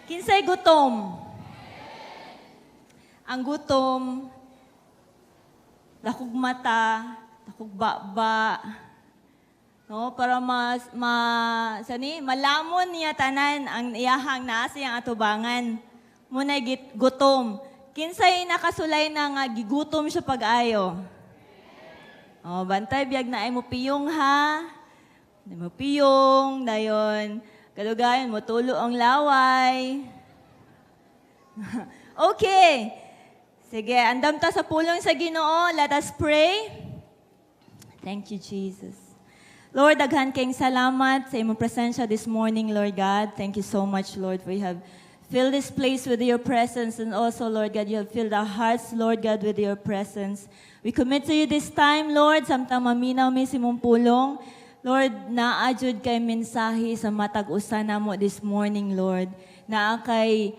Kinsay gutom? Ang gutom, dakog mata, dakog baba, no, para malamon niya tanan ang iyahang naa siyang atubangan. Muna gutom. Kinsay nakasulay na nga gigutom siya pag-ayo. Oh, bantay biyag na ay mo piyong ha. Ay mo piyong, dayon. Kalugayon mo tulo ang laway. Okay. Sige, andam ta sa pulong sa Ginoo. Let us pray. Thank you, Jesus. Lord, daghan kayong salamat sa imong presensya this morning, Lord God. Thank you so much, Lord, for you have filled this place with your presence, and also, Lord God, you have filled our hearts, Lord God, with your presence. We commit to you this time, Lord, samtang maminaw mi si mong pulong. Lord, naadjud kay mensahe sa matag usa namo this morning, Lord. Naa kay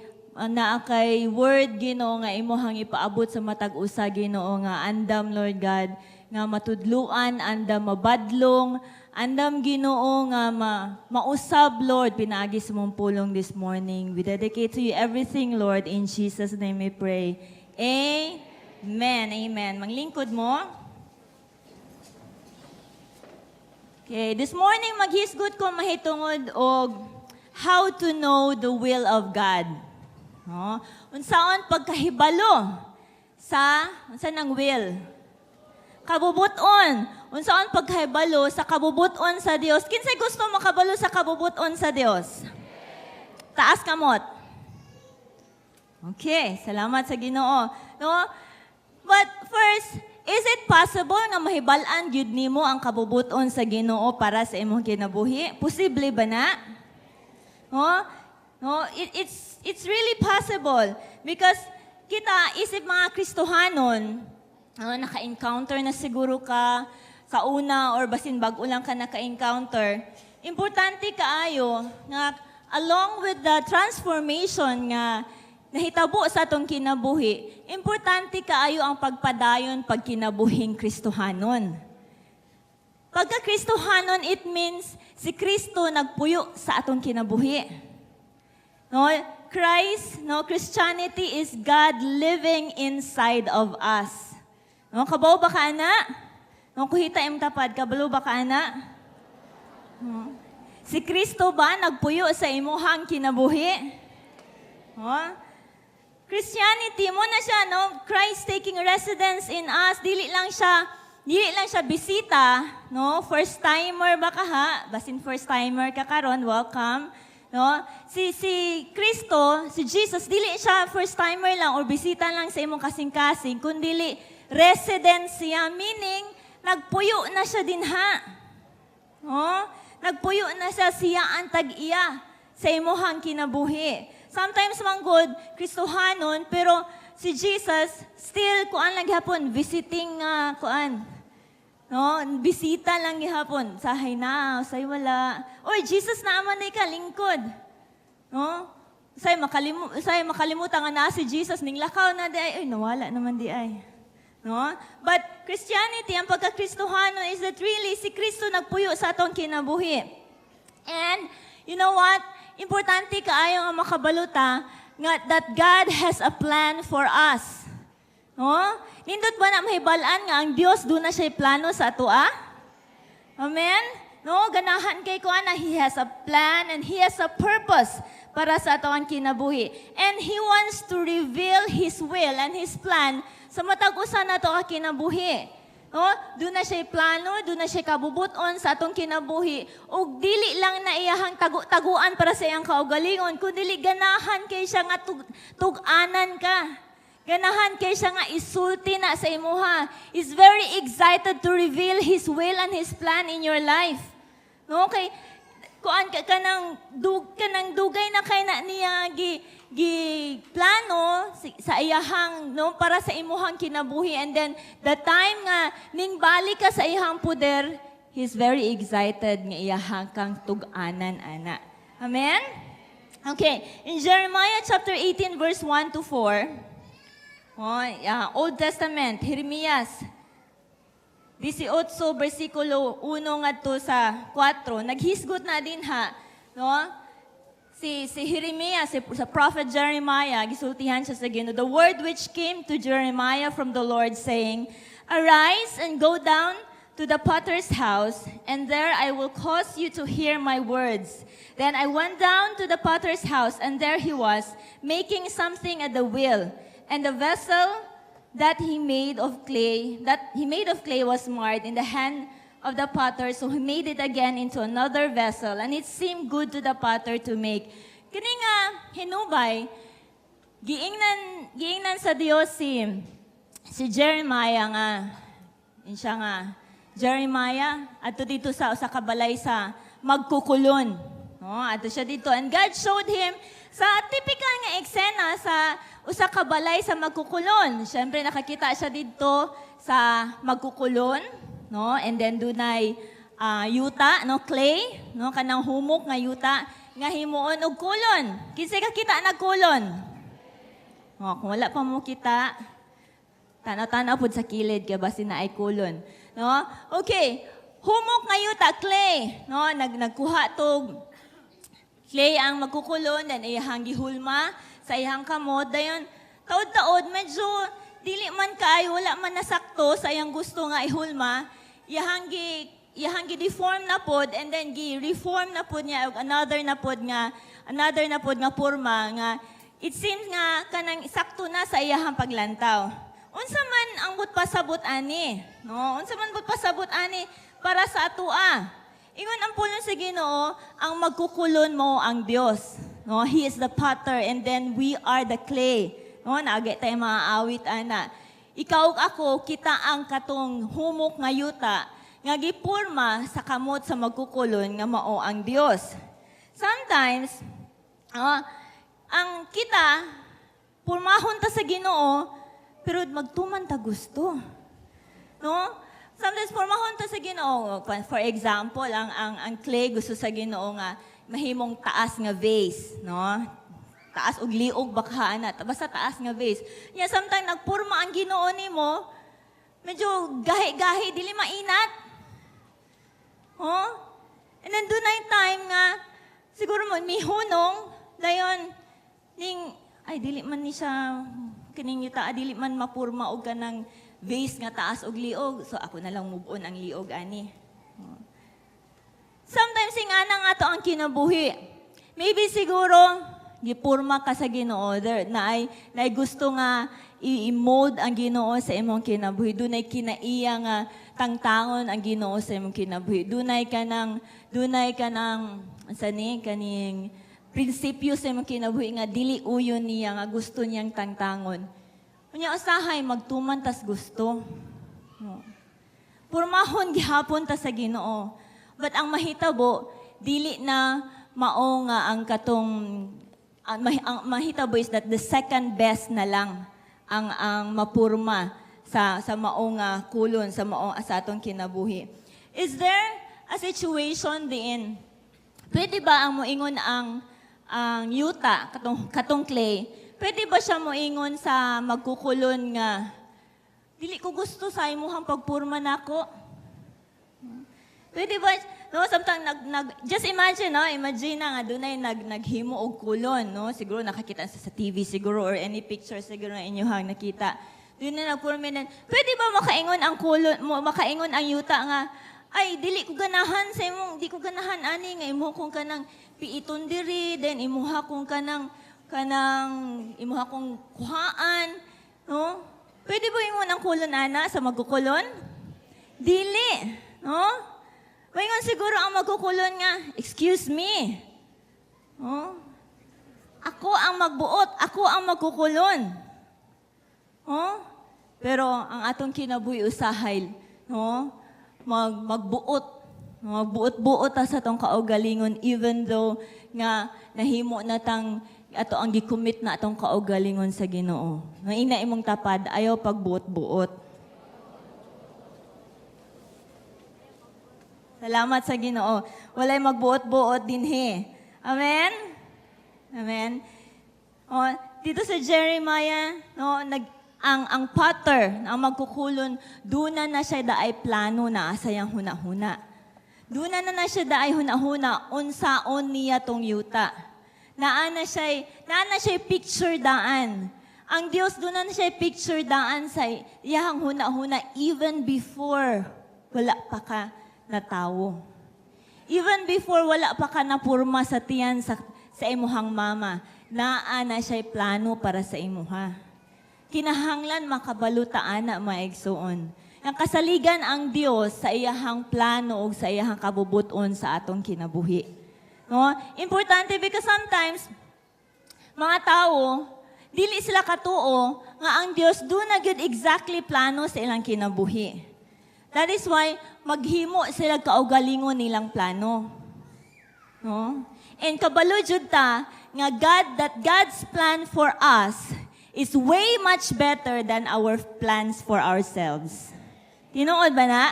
word, Ginoo, nga imuhang ipaabot sa matag usa, Ginoo, nga andam, Lord God, nga matudluan, andam mabadlong, andam, Ginoo, nga mausab, Lord, pinaagi sa mong pulong this morning. We dedicate to you everything, Lord. In Jesus' name we pray. Amen. Amen. Manglingkod mo. Okay, this morning maghisgot ko mahitungod og how to know the will of God. No? Unsaon pagkahibalo sa nang will? Kabubuton. Unsaon pagkahibalo sa kabubuton sa Dios? Kinsay gusto makabalo sa kabubuton sa Dios? Taas kamot. Okay, salamat sa Ginoo. No? But first, is it possible nga mahibal-an gyud nimo ang kabubuton sa Ginoo para sa imong kinabuhi? Posible ba na? No, it's really possible because kita isip mga Kristohanon, naka-encounter na siguro ka sa una or basin bag-o lang ka naka-encounter. Importante kaayo nga along with the transformation nga nahitabo sa atong kinabuhi, importante kaayo ang pagpadayon pagkinabuhing Kristohanon. Pagka Kristohanon, it means si Kristo nagpuyo sa atong kinabuhi. No, Christianity is God living inside of us. No, kabaw ba ka ana? No, kuhita im tapad, kabalo ba ka ana? No. Si Kristo ba nagpuyo sa imuhang kinabuhi? No? Christianity mo na siya, no? Christ taking residence in us, dili lang siya bisita, no? First timer ba ka ha? Basin first timer ka karon, welcome. No? Si Kristo, si Jesus, dili siya first timer lang or bisita lang sa imong kasing-kasing, kundi residence siya, meaning nagpuyo na siya dinha. No? Nagpuyo na siya ang tag-iya sa imong kinabuhi. Sometimes manggod Kristohanon, pero si Jesus still kuan lang gihapon, visiting no, bisita lang gihapon. Sahay na, say wala. Oy, Jesus naman ay kalingkod. No? Say makalimutan nga na si Jesus ning lakaw na di ay, nawala naman di ay. No? But Christianity, ang pagka-Kristohano is that really si Kristo nagpuyo sa atong kinabuhi. And you know what? Importante kaayo nga makabaluta nga that God has a plan for us. No? Nindot ba na mahibalaan nga ang Dios doon na siya plano sa atua? Amen? No, ganahan kay ko na He has a plan and He has a purpose para sa atoang kinabuhi. And He wants to reveal His will and His plan sa matag usa na to kinabuhi. No, doon na siya plano, doon na siya kabubuton sa atong kinabuhi. Ug dili lang na iyahang taguan para sa iyang kaugalingon, kundi ganahan kay siya nga tug-anan ka. Ganahan kay siya nga isulti na sa imuha. Is very excited to reveal His will and His plan in your life. No, kay kuan kanang dugay na kay na niya plano sa iyahang no para sa imuhang kinabuhi, and then the time nga ning balik ka sa iyahang puder, He's very excited nga iyahang kang tug-anan ana. Amen? Okay, in Jeremiah chapter 18 verse 1 to 4. Old Testament, Jeremias 18 versikulo 1 ngadto sa 4. Naghisgot na din ha, no? si Jeremiah, sa prophet Jeremiah, gisultihan siya sa Ginoo, the word which came to Jeremiah from the Lord saying, "Arise and go down to the potter's house, and there I will cause you to hear my words." Then I went down to the potter's house, and there he was, making something at the wheel. And the vessel that he made of clay was marred in the hand of the potter, so he made it again into another vessel, and it seemed good to the potter to make. Kini nga hinubay, giingnan sa Dios si Jeremiah nga, siya nga, Jeremiah, ato dito sa kabalay sa magkukulon. No, ato siya dito. And God showed him sa typical nga eksena sa usa ka balay sa magkukulon. Siyempre nakakita siya dito sa magkukulon, no? And then dunay yuta, no, clay, no, kanang humok nga yuta nga himuon og kulon. Kinsay ka kita nagkulon? Oh, kung wala pa mo kita, tanaw-tanaw pud sa kilid kay basi na ay kulon, no? Okay, humok nga yuta, clay, no, nagkuha tog clay ang magkukulon, then iyang gihulma sa iyang kamot, dayon taod-taod medyo dili man kay wala man nasakto sa iyang gusto nga ihulma, iyang gi-deform na pod, and then gi-reform na pod niya og another na pod nga porma nga it seems nga kanang sakto na sa iyang paglantaw. Unsa man ang pasabot ani, no? Unsa man pasabot ani para sa atoa? Ingon ang pulong sa Ginoo, ang magkukulon mo ang Dios. No, He is the potter, and then we are the clay. No, naagay tayo mga awit ana. Ikaw ug ako, kita ang katong humok nga yuta nga gipurma sa kamot sa magkukulon nga mao ang Dios. Sometimes, ang kita purmahon ta sa Ginoo, pero magtuman ta gusto. No? Sometimes purmahon ta sa Ginoo. For example, ang clay gusto sa Ginoo nga mahimong taas nga vase, no? Taas og liog baka ana, basta taas nga vase. Nya sometimes nagpurma ang Ginoo nimo, medyo gahi-gahi dili mainat. Oh? And then dunay time nga siguro mo mihunong dayon ning ay dili man ni siya kining yuta dili man mapurma og kanang vase nga taas og liog, so ako na lang move on ang liog ani. Sometimes nga nga to ang kinabuhi. Maybe siguro gipurma ka sa Ginoo na ay gusto nga i-mold ang Ginoo sa imong kinabuhi. Dunay kinaiya nga tangtangon ang Ginoo sa imong kinabuhi. Dunay kanang sani kaning prinsipyo sa imong kinabuhi nga dili uyon niya nga gusto niyang tangtangon. Unya usahay magtuman tas gusto. Purmahon gihapon ta sa Ginoo. But ang mahitabo dili na mao nga ang katong ang mahitabo is that the second best na lang ang mapurma sa mao nga kulon sa mao sa atong kinabuhi. Is there a situation diin? Pwede ba ang moingon ang yuta katong clay? Pwede ba siya moingon sa magkukulon nga, dili ko gusto sa imuhang pagpurma nako? Pwede ba, no, sometimes just imagine, no, imagine na nga dunay naghimo og kulon, no? Siguro nakakita sa TV siguro or any picture siguro na inyohang nakita. Doon na nagpurma nan. Pwede ba makaingon ang kulon, makaingon ang yuta nga, ay dili ko ganahan sa imong, di ko ganahan ani nga imo kung kanang piiton diri, then imuha kung kanang imuha kong kuhaan, no? Pwede ba ingon ang kulon ana sa magkukulon? Dili, no? Mayngon siguro ang magkukulon nga, excuse me, no? Ako ang magbuot, ako ang magkukulon. No? Pero ang atong kinabuhi usahay, no? Magbuot-buot ta sa tong kaugalingon even though nga nahimo na tang ato ang gicommit na atong kaugalingon sa Ginoo. Maina imong tapad, ayaw pagbuot-buot. Salamat sa Ginoo. Walay magbuot-buot dinhi. Amen? Amen? O, dito sa Jeremiah, no, ang potter, ang magkukulon, duna na siya daay plano na sayang huna-huna. Duna na siya daay huna-huna, unsaon niya tong yuta. Naana siya picture daan. Ang Dios doon na siya picture daan sa iyang huna-huna even before wala pa ka na tao. Even before wala pa ka na purma sa tiyan sa imuhang mama, naana siya plano para sa imuha. Kinahanglan makabalutaan na maigsuon. Ang kasaligan ang Dios sa iyahang plano o sa iyahang kabubuton sa atong kinabuhi. No? Importante because sometimes, mga tao, dili sila katuo nga ang Dios do na gyud exactly plano sa ilang kinabuhi. That is why maghimo sila kaugalingon nilang plano. No? And kabalo jud ta nga God's plan for us is way much better than our plans for ourselves. Tinuod ba na?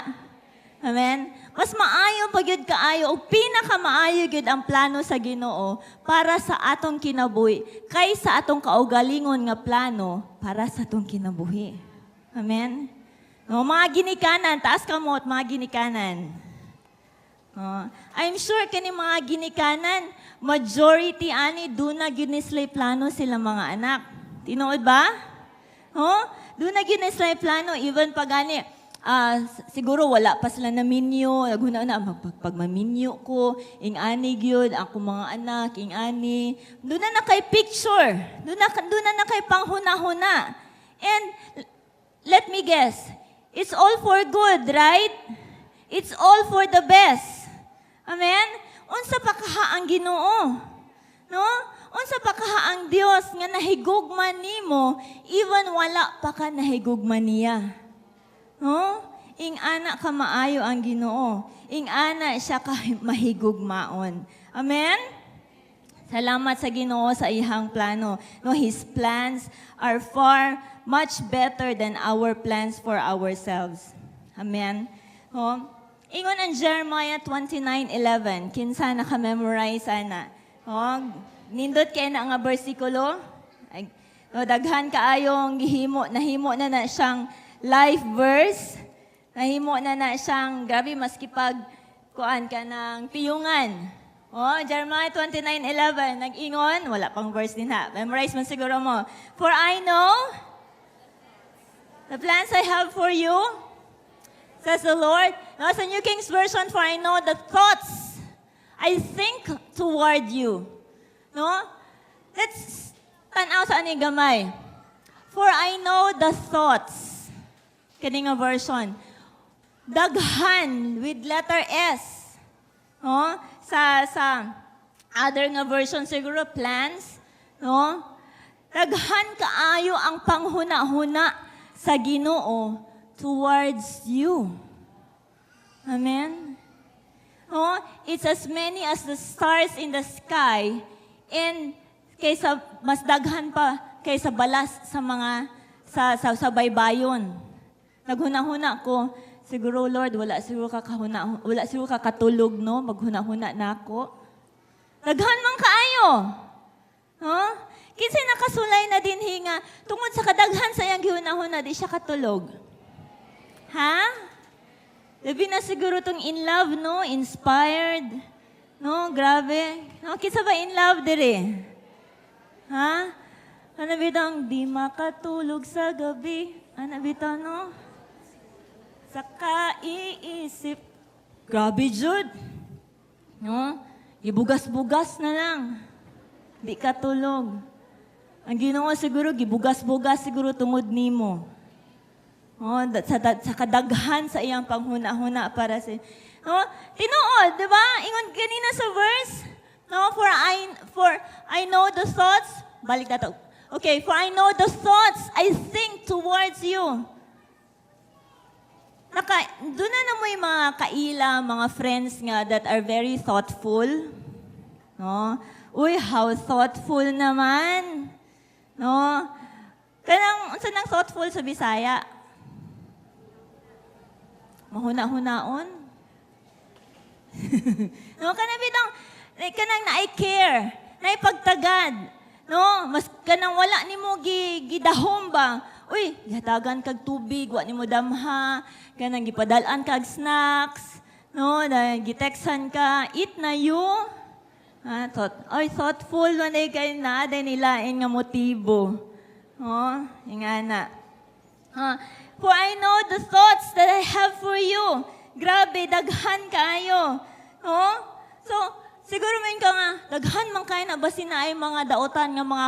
Amen? Mas maayo pa gyud kaayo o pinakamaayo gyud ang plano sa Ginoo para sa atong kinabuhi kaysa atong kaugalingon nga plano para sa atong kinabuhi. Amen? No, mga ginikanan, taas kamot, mga ginikanan. I'm sure kani mga ginikanan, majority ani do na gyud ni sila plano sila mga anak. Tinuod ba? Do na gyud ni sila plano even pag ani siguro wala pa sila na minyo, naghuna na pag maminyo ko, ing-ani gyud ako mga anak, ing-ani. Doon na kay picture. Doon na kay panghuna-huna. And let me guess, it's all for good, right? It's all for the best. Amen? Unsa pa kaha ang Ginoo? No? Unsa pa kaha ang Dios nga nahigugman nimo even wala pa ka nahigugman niya? No? Ing-ana ka maayo ang Ginoo. Ing-ana siya ka mahigugmaon. Amen? Salamat sa Ginoo sa ihang plano. No, His plans are far much better than our plans for ourselves. Amen? Ingon ang Jeremiah 29:11. Kinsa naka-memorize ana. Nindot kay na nga bersikulo. Daghan kaayong nahimo na siyang life verse, nahimo na siyang, grabe, maski pag kuan ka ng piyungan. Jeremiah 29:11, nag-ingon, wala pang verse din ha. Memorize man siguro mo. For I know the plans I have for you, says the Lord. No, sa New King's Version, for I know the thoughts I think toward you. No? Let's tanaw sa ani gamay. For I know the thoughts. Kani nga version. Daghan with letter S. Sa other nga version siguro plans, no? Daghan kaayo ang panghuna-huna sa Ginoo towards you. Amen. It's as many as the stars in the sky and kaysa mas daghan pa kaysa balas sa mga sa baybayon. Naghuna-huna ko, siguro Lord, wala siguro kakatulog, no? Maghuna-huna na ako. Daghan man kaayo. Kinsa nakasulay na din hinga, tungod sa kadaghan sa iyang gihuna-huna, di siya katulog. Ha? Labi na siguro tong in love, no? Inspired. No? Grabe. No? Kinsa ba in love dire? Ha? Ano bitang, di makatulog sa gabi. Ano bitang, no? Sa kaiisip. Grabe, Jude. No? Ibugas-bugas na lang. Di ka tulog. Ang Ginoo siguro, gibugas-bugas siguro tungod nimo. Sa kadaghan sa iyang panghuna-huna para sa... Tinuod, di ba? Ingon kanina sa verse. No? For I know the thoughts. Balik na to. Okay, for I know the thoughts I think towards you. Doon na mo yung mga kaila, mga friends nga that are very thoughtful. No? Uy, how thoughtful naman. No? Unsa nang thoughtful sa Bisaya? Mahuna-hunaon? No, kanang na-I-care, na-ipagtagad. No, mas kanang wala nimo gidahom ba? Uy, gihatagan kag tubig, wa nimo damha, kanang gipadalan kag snacks, no, gitextan ka, eat na you. Thoughtful man kay na day nilain nga motibo. Ingana. For I know the thoughts that I have for you. Grabe, daghan kayo. So, siguro man ka nga, daghan man kayo na basin na ay mga dautan nga mga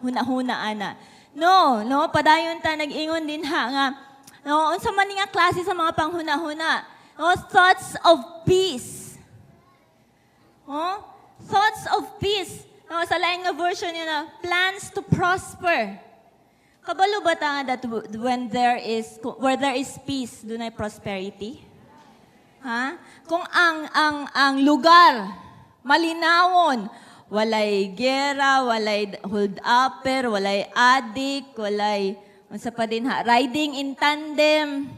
huna-huna ana. No, padayon ta nag-ingon din nga, unsa man nga klase sa mga panghuna-huna. Thoughts of peace. Thoughts of peace. Sa lain nga version yun na, plans to prosper. Kabalo ba ta nga that where there is peace, doon ay prosperity? Kung ang lugar malinawon, walay gera, walay hold-upper, walay adik, walay unsa pa din riding in tandem,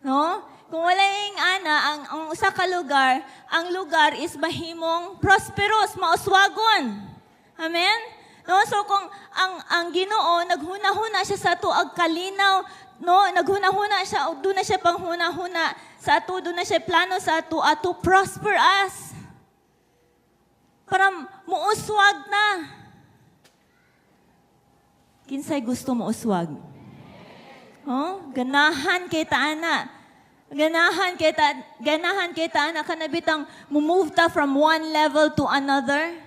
no? Kung walay ang usa ka lugar, ang lugar is mahimong prosperous, mauswagon. Amen? No, so kung ang Ginoo naghuna-huna siya sa ato ag kalinaw, no, naghuna-huna siya, doon na siya panghuna-huna sa ato, doon na siya plano sa ato prosper us. Para muuswag na. Kinsay gusto muuswag? Ganahan kay taana. Ganahan kay taana kanabitang move ta from one level to another.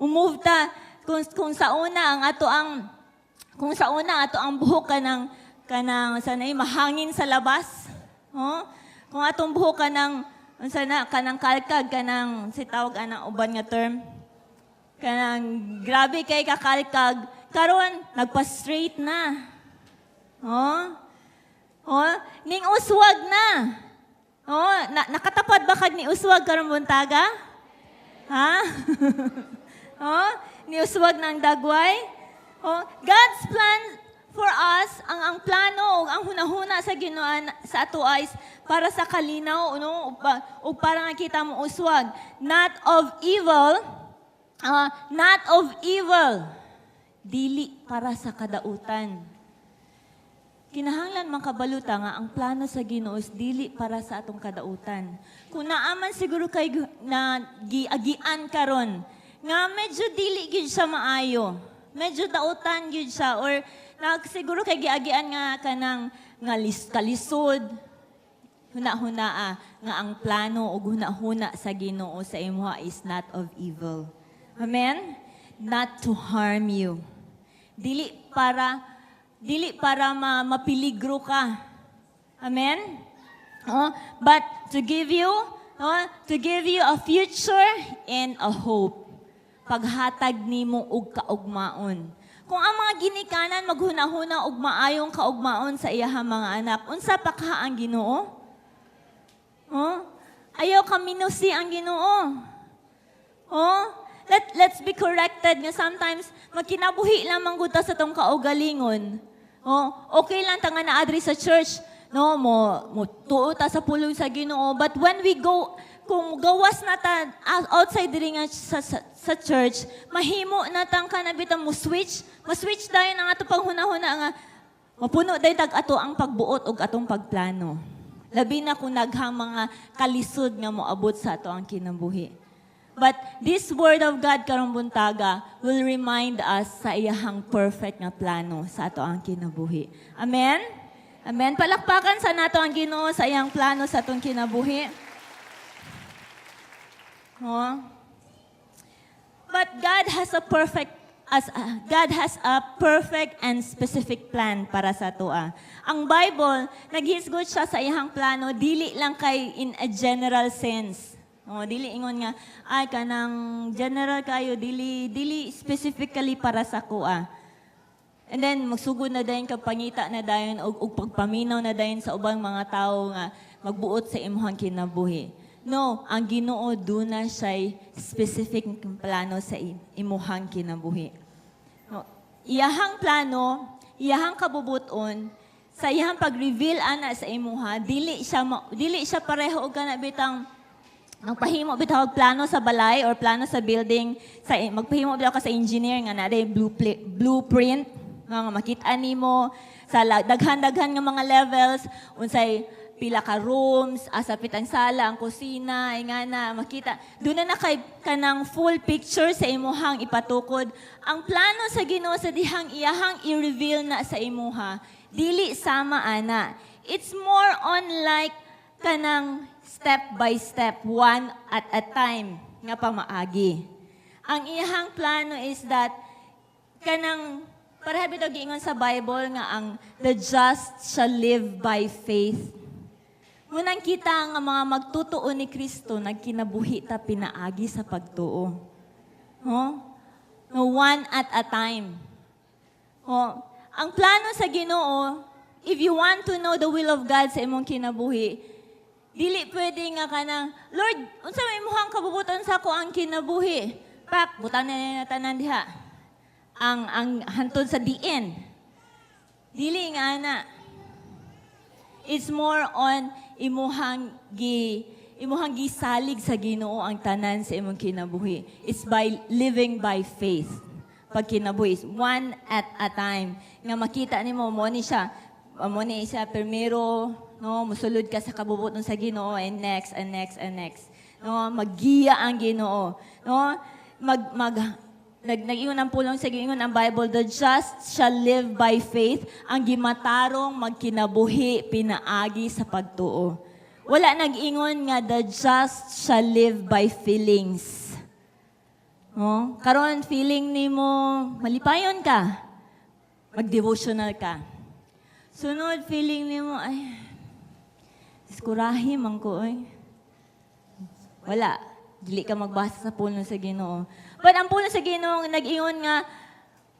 Move ta kung sa una ang buhok kanang sanay mahangin sa labas. Kung atong buhok kanang kalkag kanang sitawag anang uban nga term. Kanang grabe kay kakalkag karon nagpa-straight na. Ning uswag na. Nakatapad ba kag ni uswag karon buntaga? Ni uswag ng dagway? God's plan for us, ang plano, ang hunahuna sa Ginoo sa ato is para sa kalinaw, o para nga kita mo uswag. Not of evil. Dili para sa kadautan. Kinahanglan man kabaluta nga ang plano sa Ginoo is dili para sa atong kadautan. Kung naaman siguro kay na giagian karon nga medyo dili gyud siya maayo. Medyo dautan gyud siya or siguro kay giagian nga kanang nga kalisod. Huna-hunaa nga ang plano o hunahuna sa Ginoo sa imuha is not of evil. Amen? Not to harm you. Dili para mapiligro ka. Amen? But to give you a future and a hope. Paghatag nimo og kaugmaon. Kung ang mga ginikanan maghunahuna og maayong kaugmaon sa iyahang mga anak, unsa pa ka ang Ginoo? Ayaw ka minusi ang Ginoo. Let's be corrected nga sometimes magkinabuhi lamang gud ta sa tong kaugalingon. Okay lang ta nga naadri sa church, no, mo tuo ta sa pulong sa Ginoo, but when we go kung gawas na ta outside diri nga sa church, mahimo na tang kanabitang mo switch dayon ang ato panghunahuna nga mapuno dayon tag ato ang pagbuot og atong pagplano. Labi na kung naghang mga kalisod nga moabot sa ato ang kinabuhi. But this word of God karong buntaga will remind us sa iyahang perfect nga plano sa ato ang kinabuhi. Amen? Amen. Palakpakan sa nato ang Ginoo sa iyang plano sa atong kinabuhi. But God has a perfect and specific plan para sa atoa. Ang Bible naghisgot siya sa iyang plano dili lang kay in a general sense. Dili ingon nga ay kanang general kayo dili specifically para sa kuha. And then magsugod na dayon kag pangita na dayon og pagpaminaw na dayon sa ubang mga tawo nga magbuot sa imong kinabuhi. No, ang Ginoo duna siya specific plano sa imuhang kinabuhi. No, iyahang plano, iyahang kabubuton sa iyahang pag-reveal ana sa imuha, dili siya pareho og kana bitang magpahimo bitaw plano sa balay or plano sa building, magpahimo bitaw ka sa engineer nga na blueprint nga makita nimo sa daghan-daghan nga mga levels unsay pila ka rooms, asapit ang sala, ang kusina, nga na, makita. Doon na kay kanang full picture sa imuhang ipatukod. Ang plano sa Ginoo sa dihang iyahang i-reveal na sa imuha, dili sama ana. It's more on like kanang step by step, one at a time, nga pamaagi. Ang iyahang plano is that kanang parabi daw giingon sa Bible nga ang the just shall live by faith. Munang kita nga mga magtutuo ni Kristo nagkinabuhi ta pinaagi sa pagtuo. No, one at a time. Ang plano sa Ginoo, if you want to know the will of God sa imong kinabuhi, dili pwede nga kanang, Lord, unsa may imong kabubuton sa ko ang kinabuhi? Pak, butan na tanan diha. Ang hantod sa diin. Dili nga na. It's more on imuhang gisalig sa Ginoo ang tanan sa imong kinabuhi. It's by living by faith. Pag kinabuhi is one at a time. Nga makita nimo mo ni siya primero, no, musulod ka sa kabubuton sa Ginoo and next and next and next. No, maggiya ang Ginoo. No, nag-ingon ang pulong sa gingon ang Bible, the just shall live by faith, ang gimatarong magkinabuhi pinaagi sa pagtuo. Wala nag-ingon nga the just shall live by feelings. Karon feeling nimo malipayon ka, mag-devotional ka. Sunod feeling nimo ay iskurahi man ko wala. Dili ka magbasa sa pulong sa Ginoo. But ang pulong sa Ginoo nag-ingon nga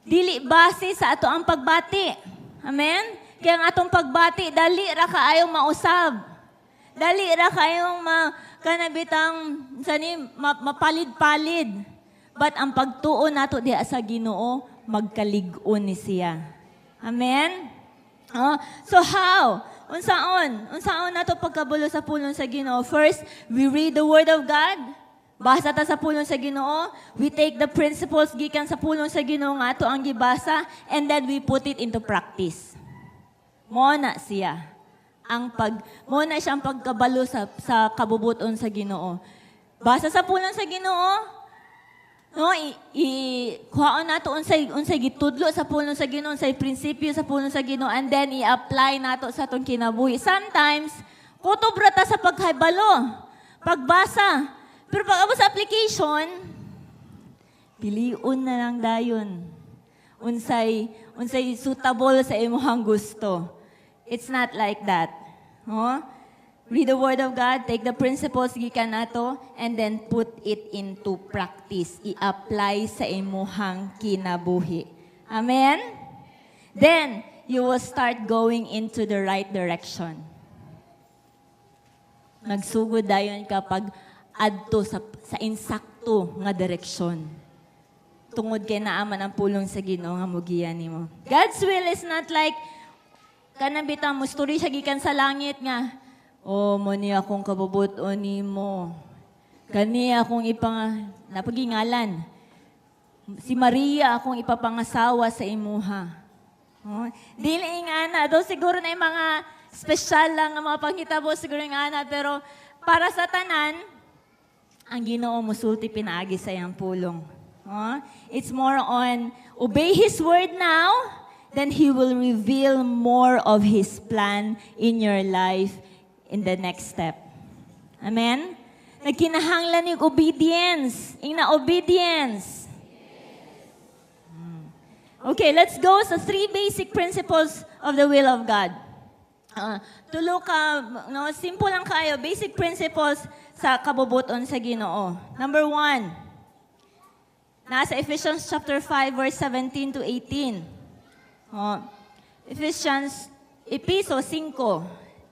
dili base sa ato ang pagbati. Amen? Kaya ang atong pagbati dali ra kaayong mausab. Dali ra kayong kanabitang mapalid-palid. But ang pagtuo nato diha sa Ginoo magkalig-on ni siya. Amen? So how? Unsaon nato pagkabulo sa pulong sa Ginoo? First, we read the Word of God. Basa ta sa pulong sa Ginoo. We take the principles gikan sa pulong sa Ginoo nga ato ang gibasa and then we put it into practice. Mo na siya ang pagkabalo sa kabubuton sa Ginoo. Basa sa pulong sa Ginoo, no, kuhaon nato unsay gitudlo sa pulong sa Ginoo, unsay prinsipyo sa pulong sa Ginoo, and then i-apply nato sa atong kinabuhi. Sometimes kutob ra ta sa paghibalo, pagbasa. Pero pag sa application, piliun na lang dayon. Unsay suitable sa imong gusto. It's not like that. Read the Word of God, take the principles gikan nato, and then put it into practice. I-apply sa imong kinabuhi. Amen? Then, you will start going into the right direction. Magsugod dayon kapag adto sa insakto nga direksyon. Tungod kay naaman ang pulong sa Ginoo nga mugiyan nimo. God's will is not like kanang bitang mo story siya gikan sa langit nga. Mo ni akong kabubuton nimo. Kani akong napagingalan. Si Maria akong ipapangasawa sa imuha. Dili nga na, do siguro na yung mga special lang nga mga panghitabo siguro nga na, pero para sa tanan, ang Ginoo musulti pinaagi sa iyang pulong. It's more on obey His word now, then He will reveal more of His plan in your life in the next step. Amen? Nagkinahanglan yung obedience. Obedience. Okay, let's go sa 3 basic principles of the will of God. Tulo ka, simple lang kayo, basic principles sa kabubuton sa Ginoo. Number 1, nasa Ephesians chapter 5, verse 17 to 18. Episo 5,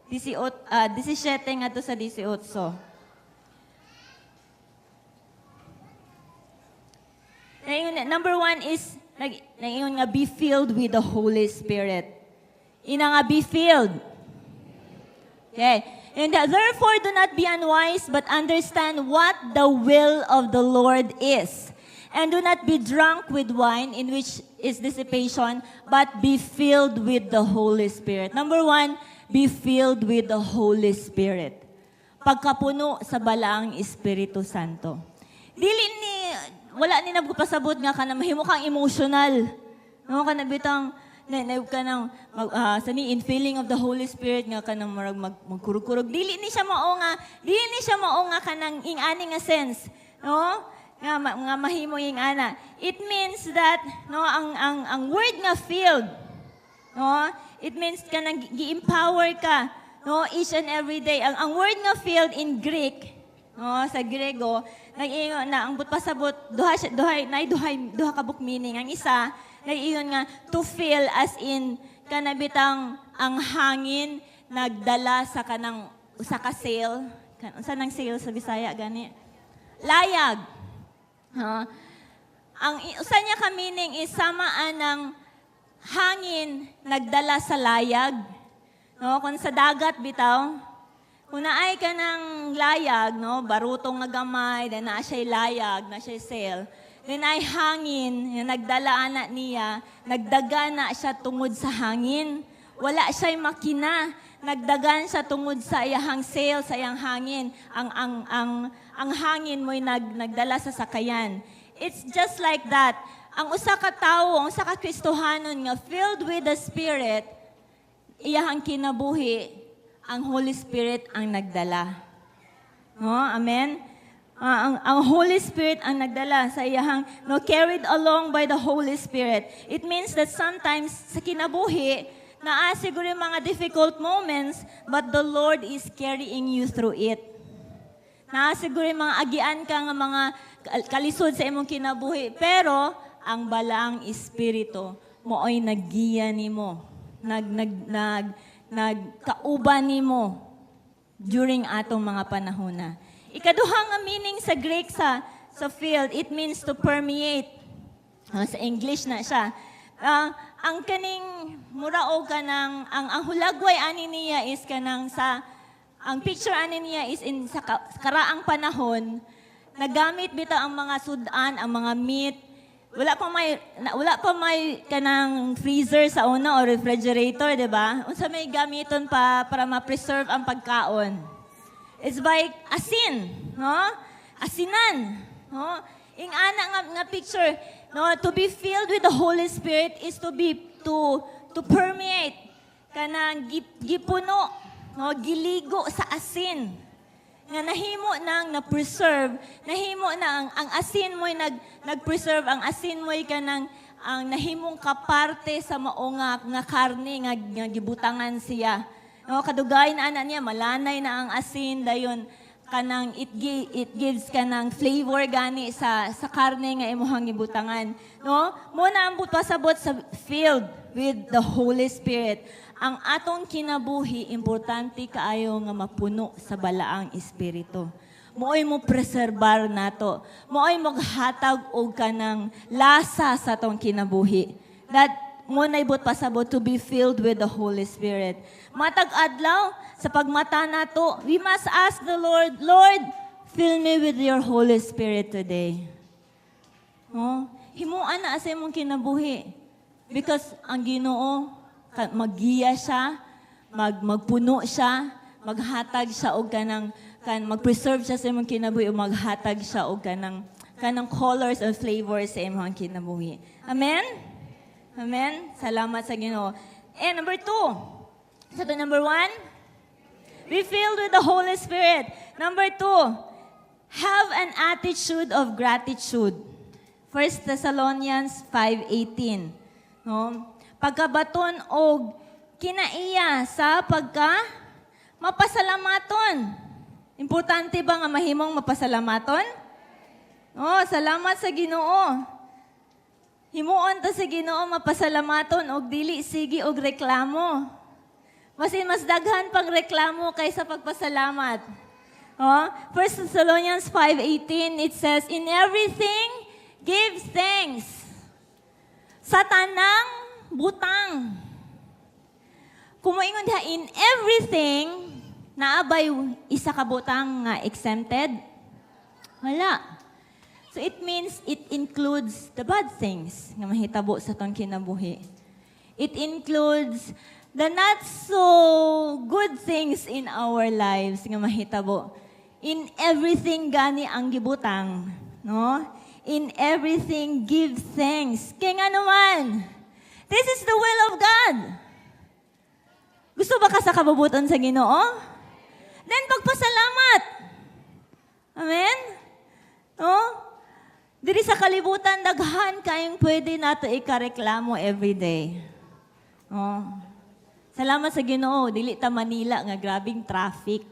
17 nga to sa 18. Number 1 is, nga be filled with the Holy Spirit. Ina nga, be filled. Okay. And therefore, do not be unwise, but understand what the will of the Lord is. And do not be drunk with wine, in which is dissipation, but be filled with the Holy Spirit. Number 1, be filled with the Holy Spirit. Pagkapuno sa balaang Espiritu Santo. Wala ni nagpasabot nga ka na mahimo kang emotional. No, ka na bitang, ka ng, in feeling of the Holy Spirit nga ka nang magkurug-kurug. Dili ni siya mao nga ka nang ing-ani nga sense. No? Nga mahimo ing-ana. It means that, no, ang word nga filled, no, it means ka nang gi-empower ka, no, each and every day. Ang word nga filled in Greek, no, sa Grego, ang pasabot, duha ka book meaning. Ang isa, nag-iyon nga, to fill as in, kanabitang ang hangin nagdala sa kanang usa ka sail. Unsa nang sail sa Bisaya gani? Layag. Ang usa niya ka meaning is samaan ng hangin nagdala sa layag. No, kung sa dagat bitaw, kung naay ka ng layag, no, barutong nga gamay, then na siya layag, na siya sail. Then ay hangin, yung nagdala na niya, nagdaga na siya tungod sa hangin. Wala siya'y makina, nagdagan siya tungod sa iyahang sail, sa iyang hangin. Ang hangin mo'y nagdala sa sakayan. It's just like that. Ang usa ka tawo, ang usa ka Kristohanon nga filled with the Spirit, iyahang kinabuhi, ang Holy Spirit ang nagdala. No? Amen? Ang Holy Spirit ang nagdala sa iyahang, no, carried along by the Holy Spirit. It means that sometimes sa kinabuhi, siguro yung mga difficult moments, but the Lord is carrying you through it. Siguro yung mga agian ka nga mga kalisod sa imong kinabuhi, pero ang balaang Espiritu mo ay naggiya nimo, nagkauban nimo during atong mga panahon na. Ikaduha nga meaning sa Greek sa field, it means to permeate. Sa English na siya. Ang kaning murao ka ng, ang hulagway ani niya is kanang ang picture ani niya is sa karaang panahon, nagamit bitaw ang mga sudan, ang mga meat. Wala pa may kanang freezer sa una o refrigerator, di ba? Unsa may gamiton pa para ma-preserve ang pagkaon. It's by asin, no? Asinan, no? Ing ana nga picture, no, to be filled with the Holy Spirit is to permeate kanang gipuno, no, giligo sa asin. Nga nahimo nang na-preserve, nahimo na ang asin mo'y nag-preserve, ang asin mo'y kanang ang nahimong kaparte sa maungak nga karne nga gibutangan siya. No, kadugay na ana niya, malanay na ang asin, dayon kanang it gives kanang flavor gani sa karne nga imuhang gibutangan. No? Muna ang pasabot sa filled with the Holy Spirit. Ang atong kinabuhi, importante kaayo nga mapuno sa balaang Espiritu. Mooy mo preserbar nato. Mooy maghatag og kanang lasa sa atong kinabuhi. That mo na ibot pasabot to be filled with the Holy Spirit. Matag adlaw, sa pagmata nato, we must ask the Lord, Lord, fill me with your Holy Spirit today. Oh, himuan na sa imong kinabuhi. Because ang Ginoo, maggiya siya, magpuno siya, maghatag siya og mag-preserve siya sa imong kinabuhi o maghatag siya og kanang colors and flavors sa imong kinabuhi. Amen? Amen? Salamat sa Ginoo. And number 2. So number 1, be filled with the Holy Spirit. Number 2, have an attitude of gratitude. 1 Thessalonians 5:18. No? Pagkabaton og kinaiya sa mapasalamaton. Importante ba nga mahimong mapasalamaton? No, salamat sa Ginoo. Himuon ta sa Ginoo mapasalamaton og dili sige og reklamo. Mas daghan pang reklamo kaysa pagpasalamat. 1 Thessalonians 5:18, it says, in everything, give thanks. Sa tanang butang. Kumuingon diha, in everything, naabay isa ka butang nga exempted? Wala. So it means it includes the bad things nga mahitabo sa tong kinabuhi. It includes the not so good things in our lives nga mahitabo. In everything gani ang gibutang, no? In everything give thanks. Kaya nga naman, this is the will of God. Gusto ba ka sa kabubuton sa Ginoo? Then pagpasalamat. Amen? No? Diri sa kalibutan, daghan kayong pwede nato ikareklamo everyday. Oh. Salamat sa Ginoo, dili ta Manila nga grabing traffic.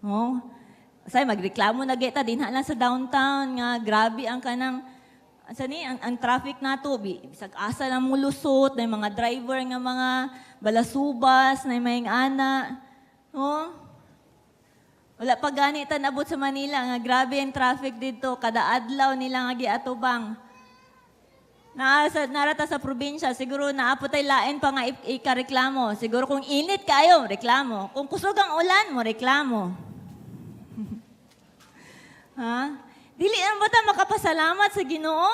Oh. Say magreklamo na kita dinha lang sa downtown nga grabe ang kanang ang traffic nato bisag asa na mulusot na mga driver nga mga balasubas na may ana. Oh. Wala pa gani ta nabot sa Manila nga grabe ang traffic dito kada adlaw nila nga giatubang. Narata sa probinsya, siguro naapot ay lain pa nga ikareklamo. Siguro kung init kayo, reklamo. Kung kusog ang ulan mo, reklamo. Ha? Dili na ba ta makapasalamat sa Ginoo?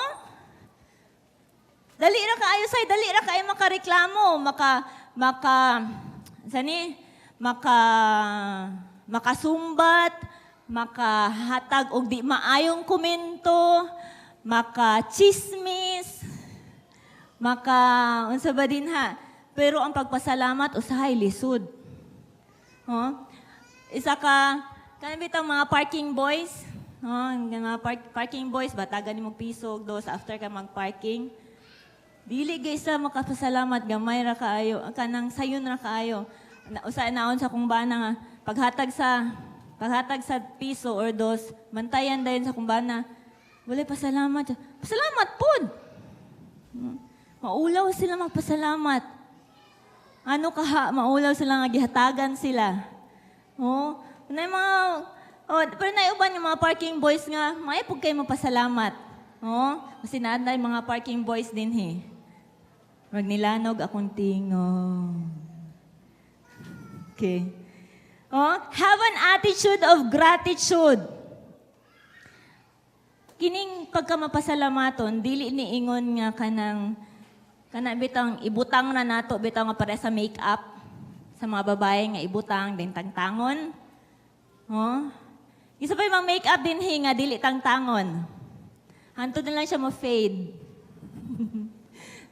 Dali ra kaayo say, dali ra kaayo makareklamo, makasumbat, makahatag og di maayong komento, makachismis, unsa ba din ha? Pero ang pagpasalamat usahay lisod. Oh? Isa ka bitang mga parking boys, mga parking boys, batagan mo piso, dos after ka mag-parking. Dili guys sa makapasalamat, gamay ra kaayo, kanang sayon ra kaayo. Usa naon sa kumbana nga, paghatag sa piso or dos, mantayan dayon sa kumbana, wala pasalamat. Pasalamat pod! Maulaw sila magpasalamat. Ano kaha, maulaw sila nga gihatagan sila. Oh, pero naiuban yung mga parking boys nga, maipog kayo mapasalamat. Oh, kasi naanay mga parking boys din he. Wag nilanog akong tingog. Okay. Oh, have an attitude of gratitude. Kining pagkamapasalamaton, dili ni ingon nga kana bitang ibutang na nato bitang nga pare sa make-up sa mga babae nga ibutang din tangtangon. Oh. Isa pa yung make-up din nga dili tangtangon. Hantod na lang siya mo fade.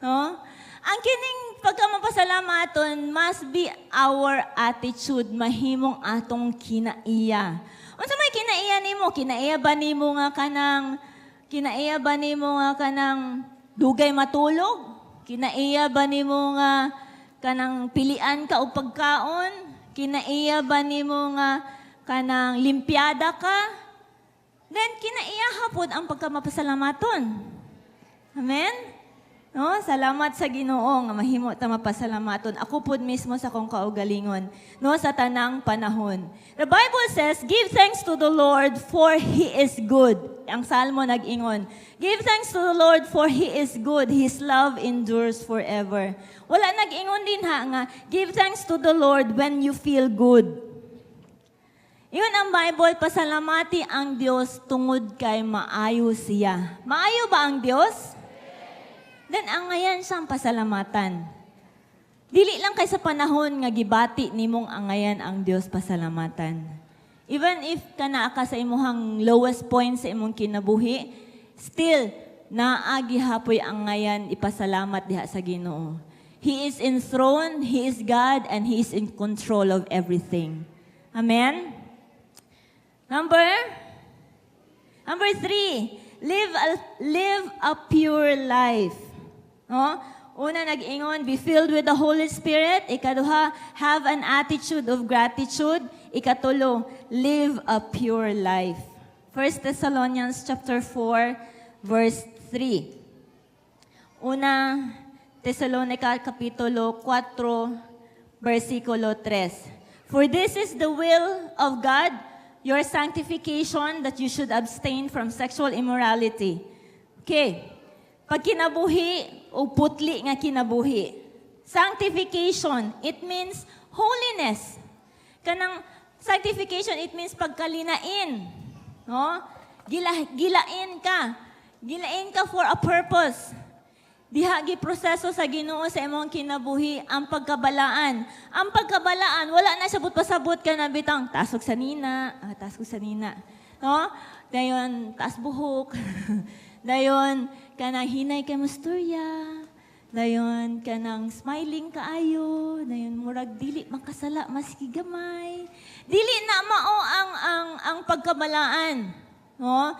Oh. Ang kining pagkamapasalamaton must be our attitude mahimong atong kinaiya. Unsa may kinaiya nimo? Kinaiya ba nimo nga kanang dugay matulog? Kinaiya ba nimo nga kanang pilian ka og pagkaon? Kinaiya ba nimo nga kanang limpyada ka? Then kinaiya hapon ang pagkamapasalamaton. Amen? No, salamat sa Ginoo nga mahimo ta mapasalamaton. Ako pud mismo sa kong kaugalingon, no, sa tanang panahon. The Bible says, "Give thanks to the Lord for He is good." Ang Salmo nag-ingon, "Give thanks to the Lord for He is good. His love endures forever." Wala nag-ingon din ha nga, "Give thanks to the Lord when you feel good." Iyon ang Bible, pasalamati ang Dios tungod kay maayo siya. Maayo ba ang Dios? Then ang ngayan siyang pasalamatan. Dili lang kay sa panahon nga gibati nimong angayan ang Dios pasalamatan. Even if kana ka sa imuhang lowest point sa imong kinabuhi, still naagi hapoy ang ngayan ipasalamat diha sa Ginoo. He is enthroned, He is God, and He is in control of everything. Amen? Number 3, live a pure life. No? Una nag-ingon, be filled with the Holy Spirit. Ikaduha, have an attitude of gratitude. Ikatulo, live a pure life. 1 Thessalonians chapter 4, verse 3. Una, Tesalonica kapitulo 4, versikulo 3. For this is the will of God, your sanctification, that you should abstain from sexual immorality. Okay. Pag kinabuhi o putli nga kinabuhi. Sanctification, it means holiness. Kanang sanctification, it means pagkalinain. No? Gilain ka. Gilain ka for a purpose. Diha gi proseso sa Ginoo sa imong kinabuhi ang pagkabalaan. Ang pagkabalaan, wala na sabot pasabot ka na bitang tasog sa nina, tasog sa nina. No? Dayon taas buhok. Dayon kanang hinay kay musturya. Dayon kanang smiling kaayo. Dayon murag dili makasala maski gamay. Dili na mao ang pagkabalaan. No?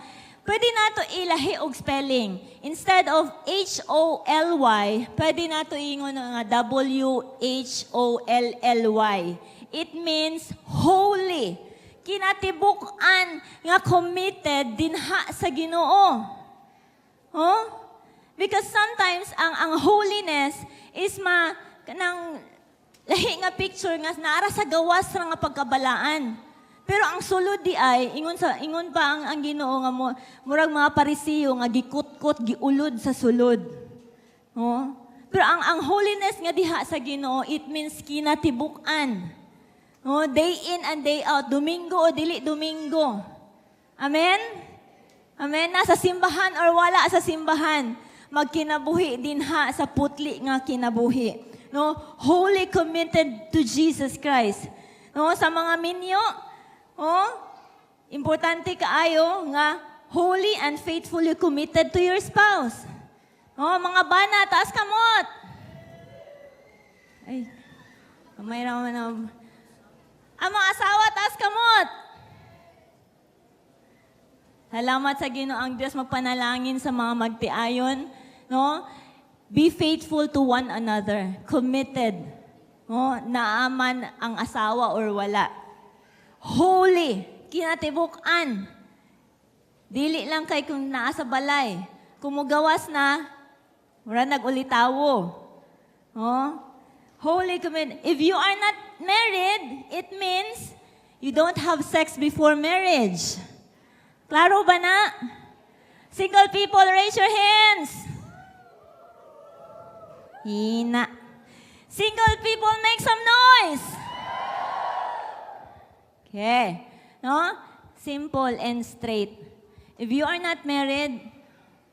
Pwede nato ilahi og spelling. Instead of H-O-L-Y, pwede nato ingon nga W-H-O-L-L-Y. It means holy. Kinatibuk-an nga committed dinha sa Ginoo. Oh? Because sometimes ang holiness is kanang lahi nga picture nga naara sa gawas ra nga pagkabalaan. Pero ang sulod di ay ingon pa ang Ginoo nga murag mga Parisiyo nga gikutkot giulod sa sulod. Oh? Pero ang holiness nga diha sa Ginoo, it means kinatibuk-an. Oh, day in and day out, Domingo o dili Domingo. Amen? Amen. Nasa simbahan or wala sa simbahan, magkinabuhi dinha sa putli nga kinabuhi. No, wholly committed to Jesus Christ. No, sa mga minyo, importante kaayo nga holy and faithfully committed to your spouse. Mga bana, taas kamot. Ay, may naman na. Ang mga asawa, taas kamot. Salamat sa Ginoo ang Diyos, magpanalangin sa mga magtiayon. No? Be faithful to one another. Committed. No? Naaman ang asawa or wala. Holy, kinatibuk-an. Dili lang kay kung naa sa balay. Kung mugawas na, mura nag-ulitawo. Oh? Holy commitment. If you are not married, it means you don't have sex before marriage. Klaro ba na? Single people, raise your hands. Hina. Single people, make some noise. Okay. No? Simple and straight. If you are not married,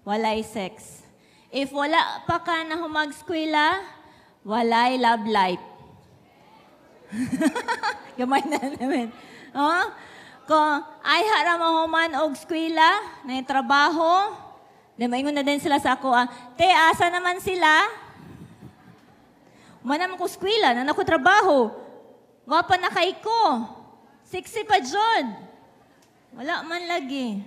walay sex. If wala pa ka na humag-skwela, walay love life. Gamay na naman. Kung ay hara mahuman og skwela, na yung trabaho, maingon na din sila sa ako, te, asa naman sila? Manam ko skwela, na ako trabaho. Wapa na kay ko. Sexy pa dyan. Wala man lagi.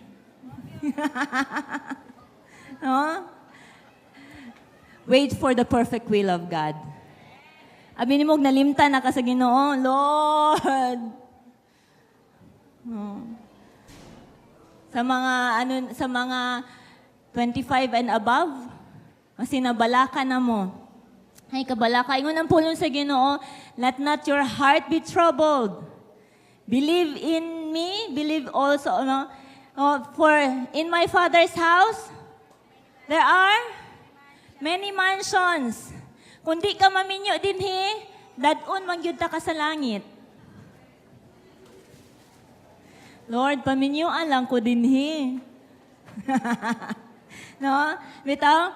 Wait for the perfect will of God. Abi ni mo, nalimta na ka sa Ginoo, Lord. Sa mga 25 and above, kasi nabalaka na mo. Ay, kabalaka. Ingon ang pulong sa Ginoo, let not your heart be troubled. Believe in me, believe also, for in my Father's house, there are many mansions. Kung di ka maminyo dinhi, dadun magyud ta ka sa langit. Lord, paminyoan lang ko dinhi. No? Bitaw,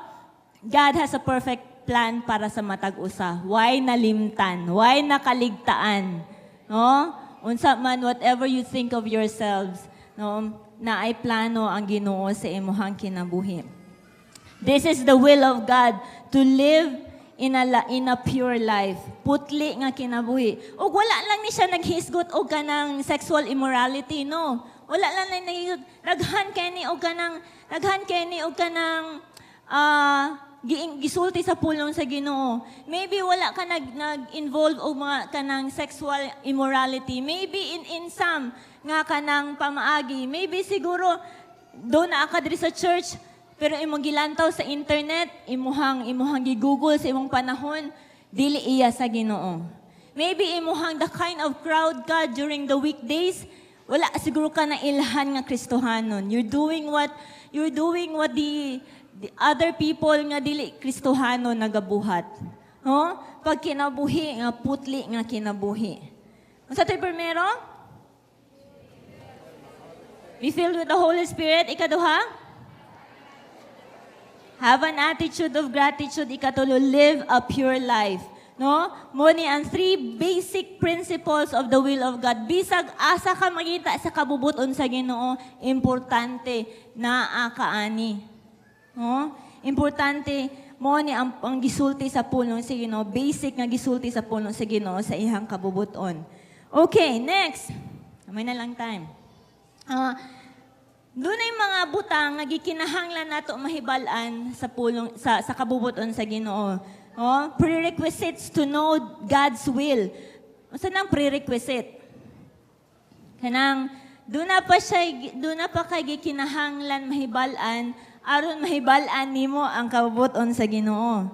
God has a perfect plan para sa matag usa. Why nalimtan? Why nakaligtaan? No? Unsa man, whatever you think of yourselves, no, na ay plano ang Ginoo sa imuhang kinabuhi. This is the will of God, to live in a pure life. Putli nga kinabuhi. O wala lang ni siya naghisgot o kanang sexual immorality, no? Wala lang naghisgot. Daghan kay ni o kanang gisulti sa pulong sa Ginoo. Maybe wala ka nag-involve o mga kanang sexual immorality. Maybe in some nga kanang pamaagi. Maybe siguro doon na ka diri sa church, pero imong gilantaw sa internet, imuhang gi-google sa imong panahon, dili iya sa Ginoo. Maybe imuhang the kind of crowd ka during the weekdays, wala siguro ka na ilhan nga Kristohanon. You're doing what the other people nga dili Kristohano nagabuhat. Pag kinabuhi nga putli nga kinabuhi. Unsa tay primero? Be filled with the Holy Spirit. Ikaduha? Have an attitude of gratitude. Ikatulo, live a pure life. No? Muni ang 3 basic principles of the will of God. Bisag asa ka makita sa kabubuton sa Ginoo, importante na kaani. No? Importante mo ni ang gisulti sa pulong sa Ginoo, basic nga gisulti sa pulong sa Ginoo sa ihang kabubuton. Okay, next. May na lang time. Doon ay mga butang nga gikinahanglan nato mahibalan sa pulong sa kabubuton sa Ginoo. Prerequisites to know God's will. Unsa nang prerequisite? Kanang doon na pa kay gikinahanglan mahibalan aron mahibalan nimo ang kabubuton sa Ginoo.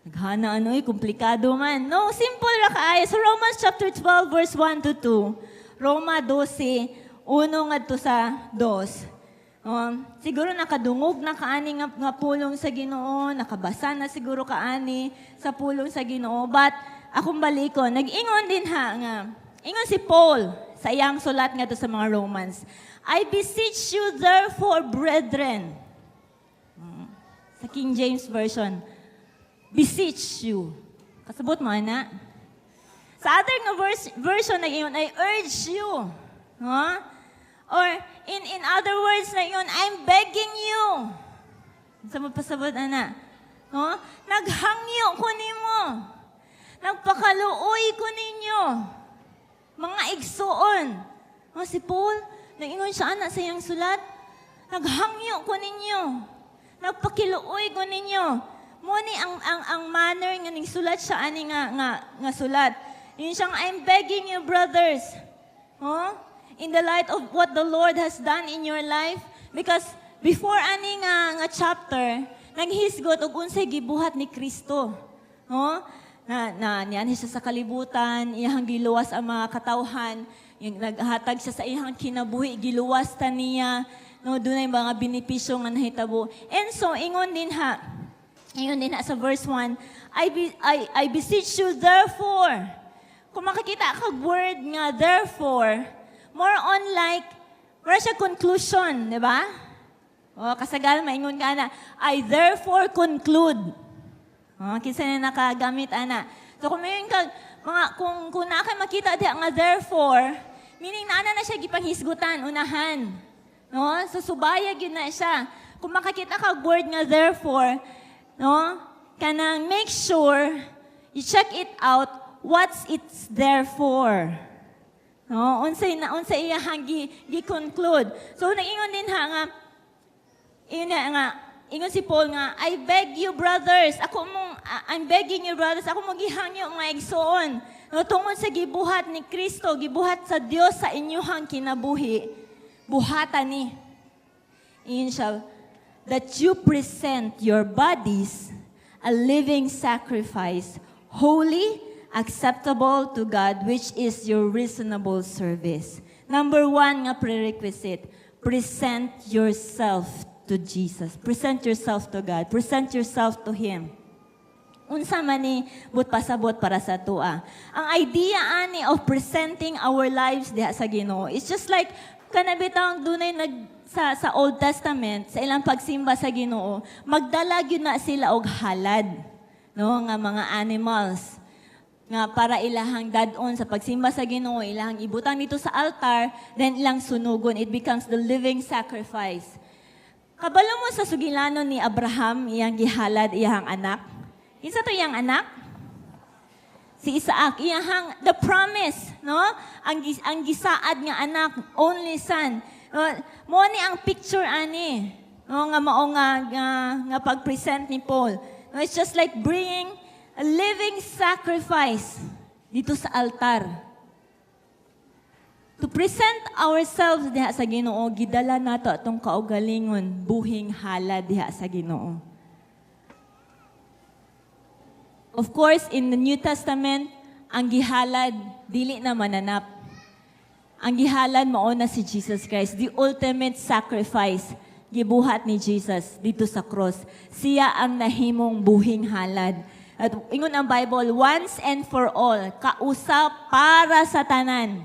Naghana komplikado man. No, simple ra kaayo. So Romans chapter 12 verse 1 to 2. Roma 12, 1 ngadto sa 2. Siguro nakadungog na kaani nga pulong sa Ginoo, nakabasa na siguro kaani sa pulong sa Ginoo. But akong balikon, nag-ingon din nga, ingon si Paul sa iyang sulat nga to sa mga Romans, I beseech you therefore, brethren, sa King James Version, beseech you. Kasabot mo, ana? Sa other nga version na yun, I urge you. Or, in other words na yun, I'm begging you. Sa magpasabot, ana? Naghangyo ko nimo. Nagpakaluoy ko ninyo. Mga igsuon. Si Paul, nag-ingon siya, ana, sa iyang sulat, naghangyo ko ninyo. Nagpakiluoy ko ninyo. Muni ang manner nga ning sulat siya ani nga sulat. Yun siyang I'm begging you brothers. In the light of what the Lord has done in your life, because before ani nga chapter naghisgot og unsay gibuhat ni Kristo. Niyan siya sa kalibutan, iyang giluwas ang mga katawhan, yung naghatag siya sa iyang kinabuhi, giluwas ta niya. Doon ay mga benepisyo nga nahitabo. And so, ingon din ha sa verse 1, I beseech you therefore. Kung makikita kag word nga therefore, more on like, wala siya conclusion, di ba? Kasagal, maingon ka na, I therefore conclude. Kinsa na nakagamit, ana. So, kung mayroon kag, kung nakay makita di nga therefore, meaning na siya gipanghisgutan, unahan. So, subayag yun na siya. Kung makakita ka word nga therefore, kanang make sure you check it out what's it's there for. Unsay iyahang gi-conclude. So, nag-ingon din ingon si Paul nga, I beg you brothers, I'm begging you brothers, ako mo gihangyo mga igsoon. Tungod sa gibuhat ni Kristo, gibuhat sa Dios sa inyuhang kinabuhi. Buhatan ni. Iyon siya, that you present your bodies a living sacrifice, holy, acceptable to God, which is your reasonable service. Number 1 nga prerequisite, present yourself to Jesus. Present yourself to God. Present yourself to Him. Unsa man ni but pasabot para sa tua. Ang idea ani of presenting our lives diha sa Ginoo, it's just like kanabitang dunay sa Old Testament, sa ilang pagsimba sa Ginoo, magdala gyud na sila og halad, nga mga animals nga para ilahang dadon sa pagsimba sa Ginoo, ilahang ibutang dito sa altar, then ilang sunugon, it becomes the living sacrifice. Kabalo mo sa sugilanon ni Abraham, iyang gihalad iyang anak. Kinsa to iyang anak? Si Isaac, iyang the promise, ang gisaad nga anak, only son. Mo ni ang picture ani, nga mao nga pag-present ni Paul. It's just like bringing a living sacrifice dito sa altar. To present ourselves diha sa Ginoo, gidala nato atong kaugalingon, buhing halad diha sa Ginoo. Of course, in the New Testament, ang gihalad, dili na mananap. Ang gihalad, mauna si Jesus Christ. The ultimate sacrifice, gibuhat ni Jesus dito sa cross. Siya ang nahimong buhing halad. At ingon ang Bible, once and for all, kausap para sa tanan.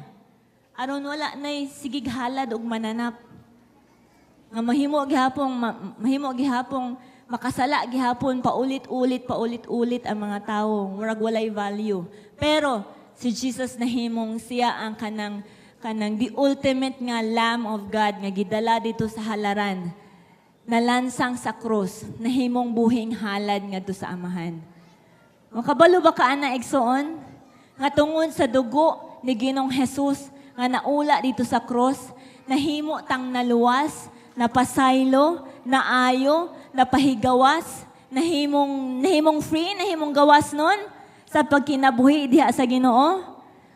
Aron wala na'y sigig halad og mananap. Nga mahimo gihapong makasala gihapon paulit-ulit ang mga tawo, murag walay value. Pero si Jesus nahimong siya ang kanang the ultimate nga Lamb of God nga gidala dito sa halaran, nalansang sa krus, nahimong buhing halad ngadto sa Amahan. Makabalo ba ka ana igsoon? Nga tungod sa dugo ni Ginoong Jesus nga naula dito sa krus, nahimo tang naluwas, napasaylo, naayo, napahigawas, nahimong free, nahimong gawas nun sa pagkinabuhi diha sa Ginoo.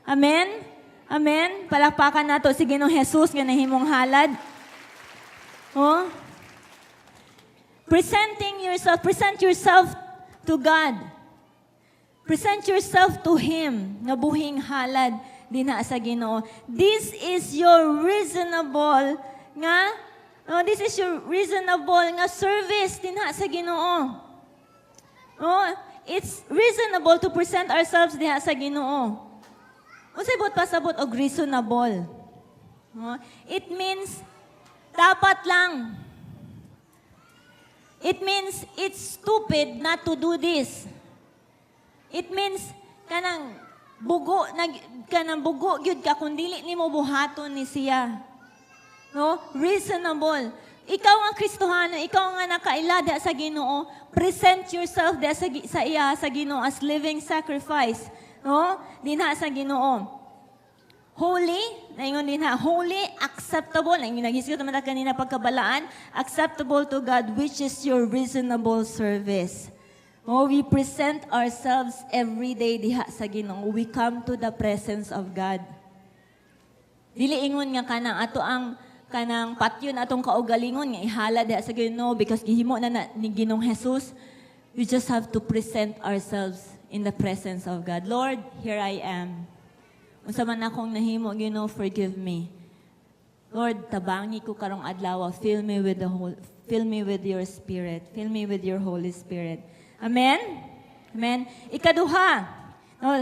Amen? Amen? Palakpakan nato si Ginoong Jesus nga nahimong halad. Oh? Present yourself to God. Present yourself to Him nga buhing halad dinha sa Ginoo. This is your reasonable service dinha sa Ginoo. Oh, it's reasonable to present ourselves diha sa Ginoo. Unsay bot pasabot og reasonable? Oh, it means dapat lang. It means it's stupid not to do this. It means kanang bugo gyud ka kun dili nimo buhaton ni siya. No? Reasonable. Ikaw ang Kristohano, ikaw nga nakaila diha sa Ginoo, present yourself diha sa iya sa Ginoo as living sacrifice. No? Dinha sa Ginoo. Holy, naingon dinha, holy, acceptable, ang ginagisgot naman kanina pagkabalaan, acceptable to God, which is your reasonable service. Oh, we present ourselves every day diha sa Ginoo. We come to the presence of God. Dili ingon nga kanang patyon atong kaugalingon nga ihala diha sa Ginoo because gihimo na ni Ginoong Jesus. We just have to present ourselves in the presence of God. Lord, here I am. Unsa man akong nahimo, Ginoo, forgive me. Lord, tabangi ko karong adlaw. Fill me with your Spirit. Fill me with your Holy Spirit. Amen? Amen? Ikaduha. No,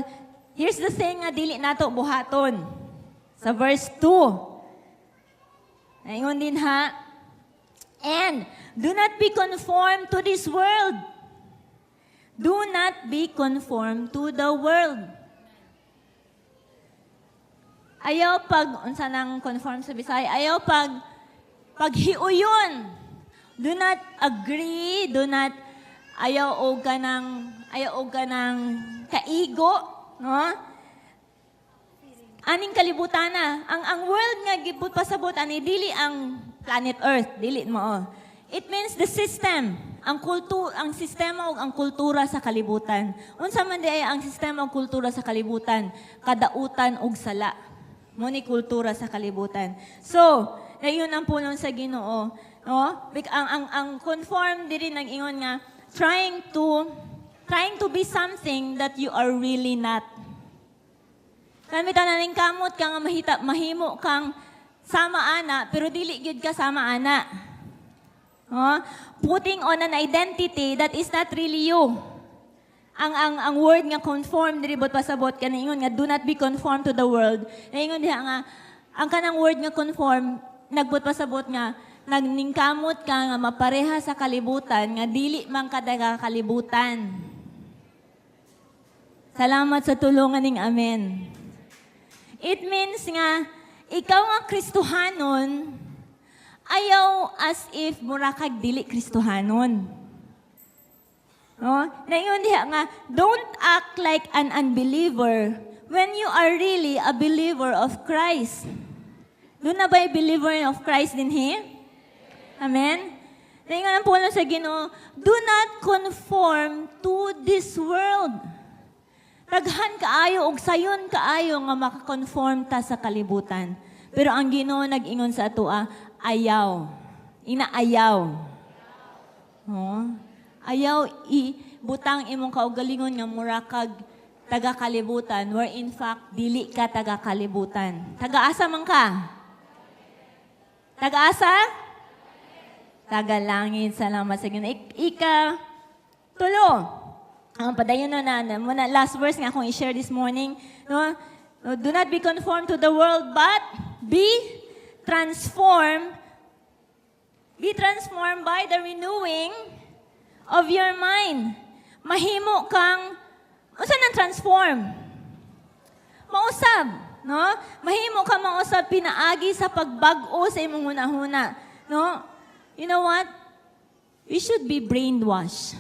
here's the thing nga dili nato buhaton. Sa verse 2. Ayun din ha. And do not be conformed to this world. Do not be conformed to the world. Ayaw unsa nang conform sa Bisaya, ayaw paghiuyon. Do not agree, ayaw og kanang kaigo, no? Aning kalibutan na. Ang world nga gibut pasabot ani dili ang planet Earth, dili mo. It means the system, ang sistema ug ang kultura sa kalibutan. Unsa man di ay ang sistema ug kultura sa kalibutan? Kadautan ug sala. Mo ni kultura sa kalibutan. So, ayun ang pulong sa Ginoo, no? Ang conform diri nang ingon nga trying to be something that you are really not. Kami tananing kamot ka nga mahimo kang sama ana pero dili gyud ka sama ana. Putting on an identity that is not really you. Ang word nga conform diri bot pasabot kanang ingon nga do not be conformed to the world. Ingon diha nga ang kanang word nga conform nagbot pasabot nga nagningkamot ka nga mapareha sa kalibutan nga dili man kadaga kalibutan. Salamat sa tulungan ning amen. It means nga ikaw nga Kristohanon ayaw as if mura kag dili Kristohanon. No? Naingon diha nga, don't act like an unbeliever when you are really a believer of Christ. Doon na ba believer of Christ din he? Amen? Naingon ang puno sa Ginoo, do not conform to this world. Daghan kaayo og sayon kaayo nga makakonform ta sa kalibutan. Pero ang Ginoo nag-ingon sa atoa, ayaw. Inaayaw. Oh. Ayaw ibutang imong kaugalingon nga mura kag taga-kalibutan where in fact dili ka taga-kalibutan. Taga-asa man ka? Taga-asa? Taga-langit. Salamat sa Ginoo. Tulo. Ang padayon na muna last verse nga akong i-share this morning, no? Do not be conformed to the world but be transformed by the renewing of your mind. Mahimo kang, unsa nang transform? Mausab, no? Mahimo ka mausab pinaagi sa pagbag-o sa imong hunahuna, no? You know what? We should be brainwashed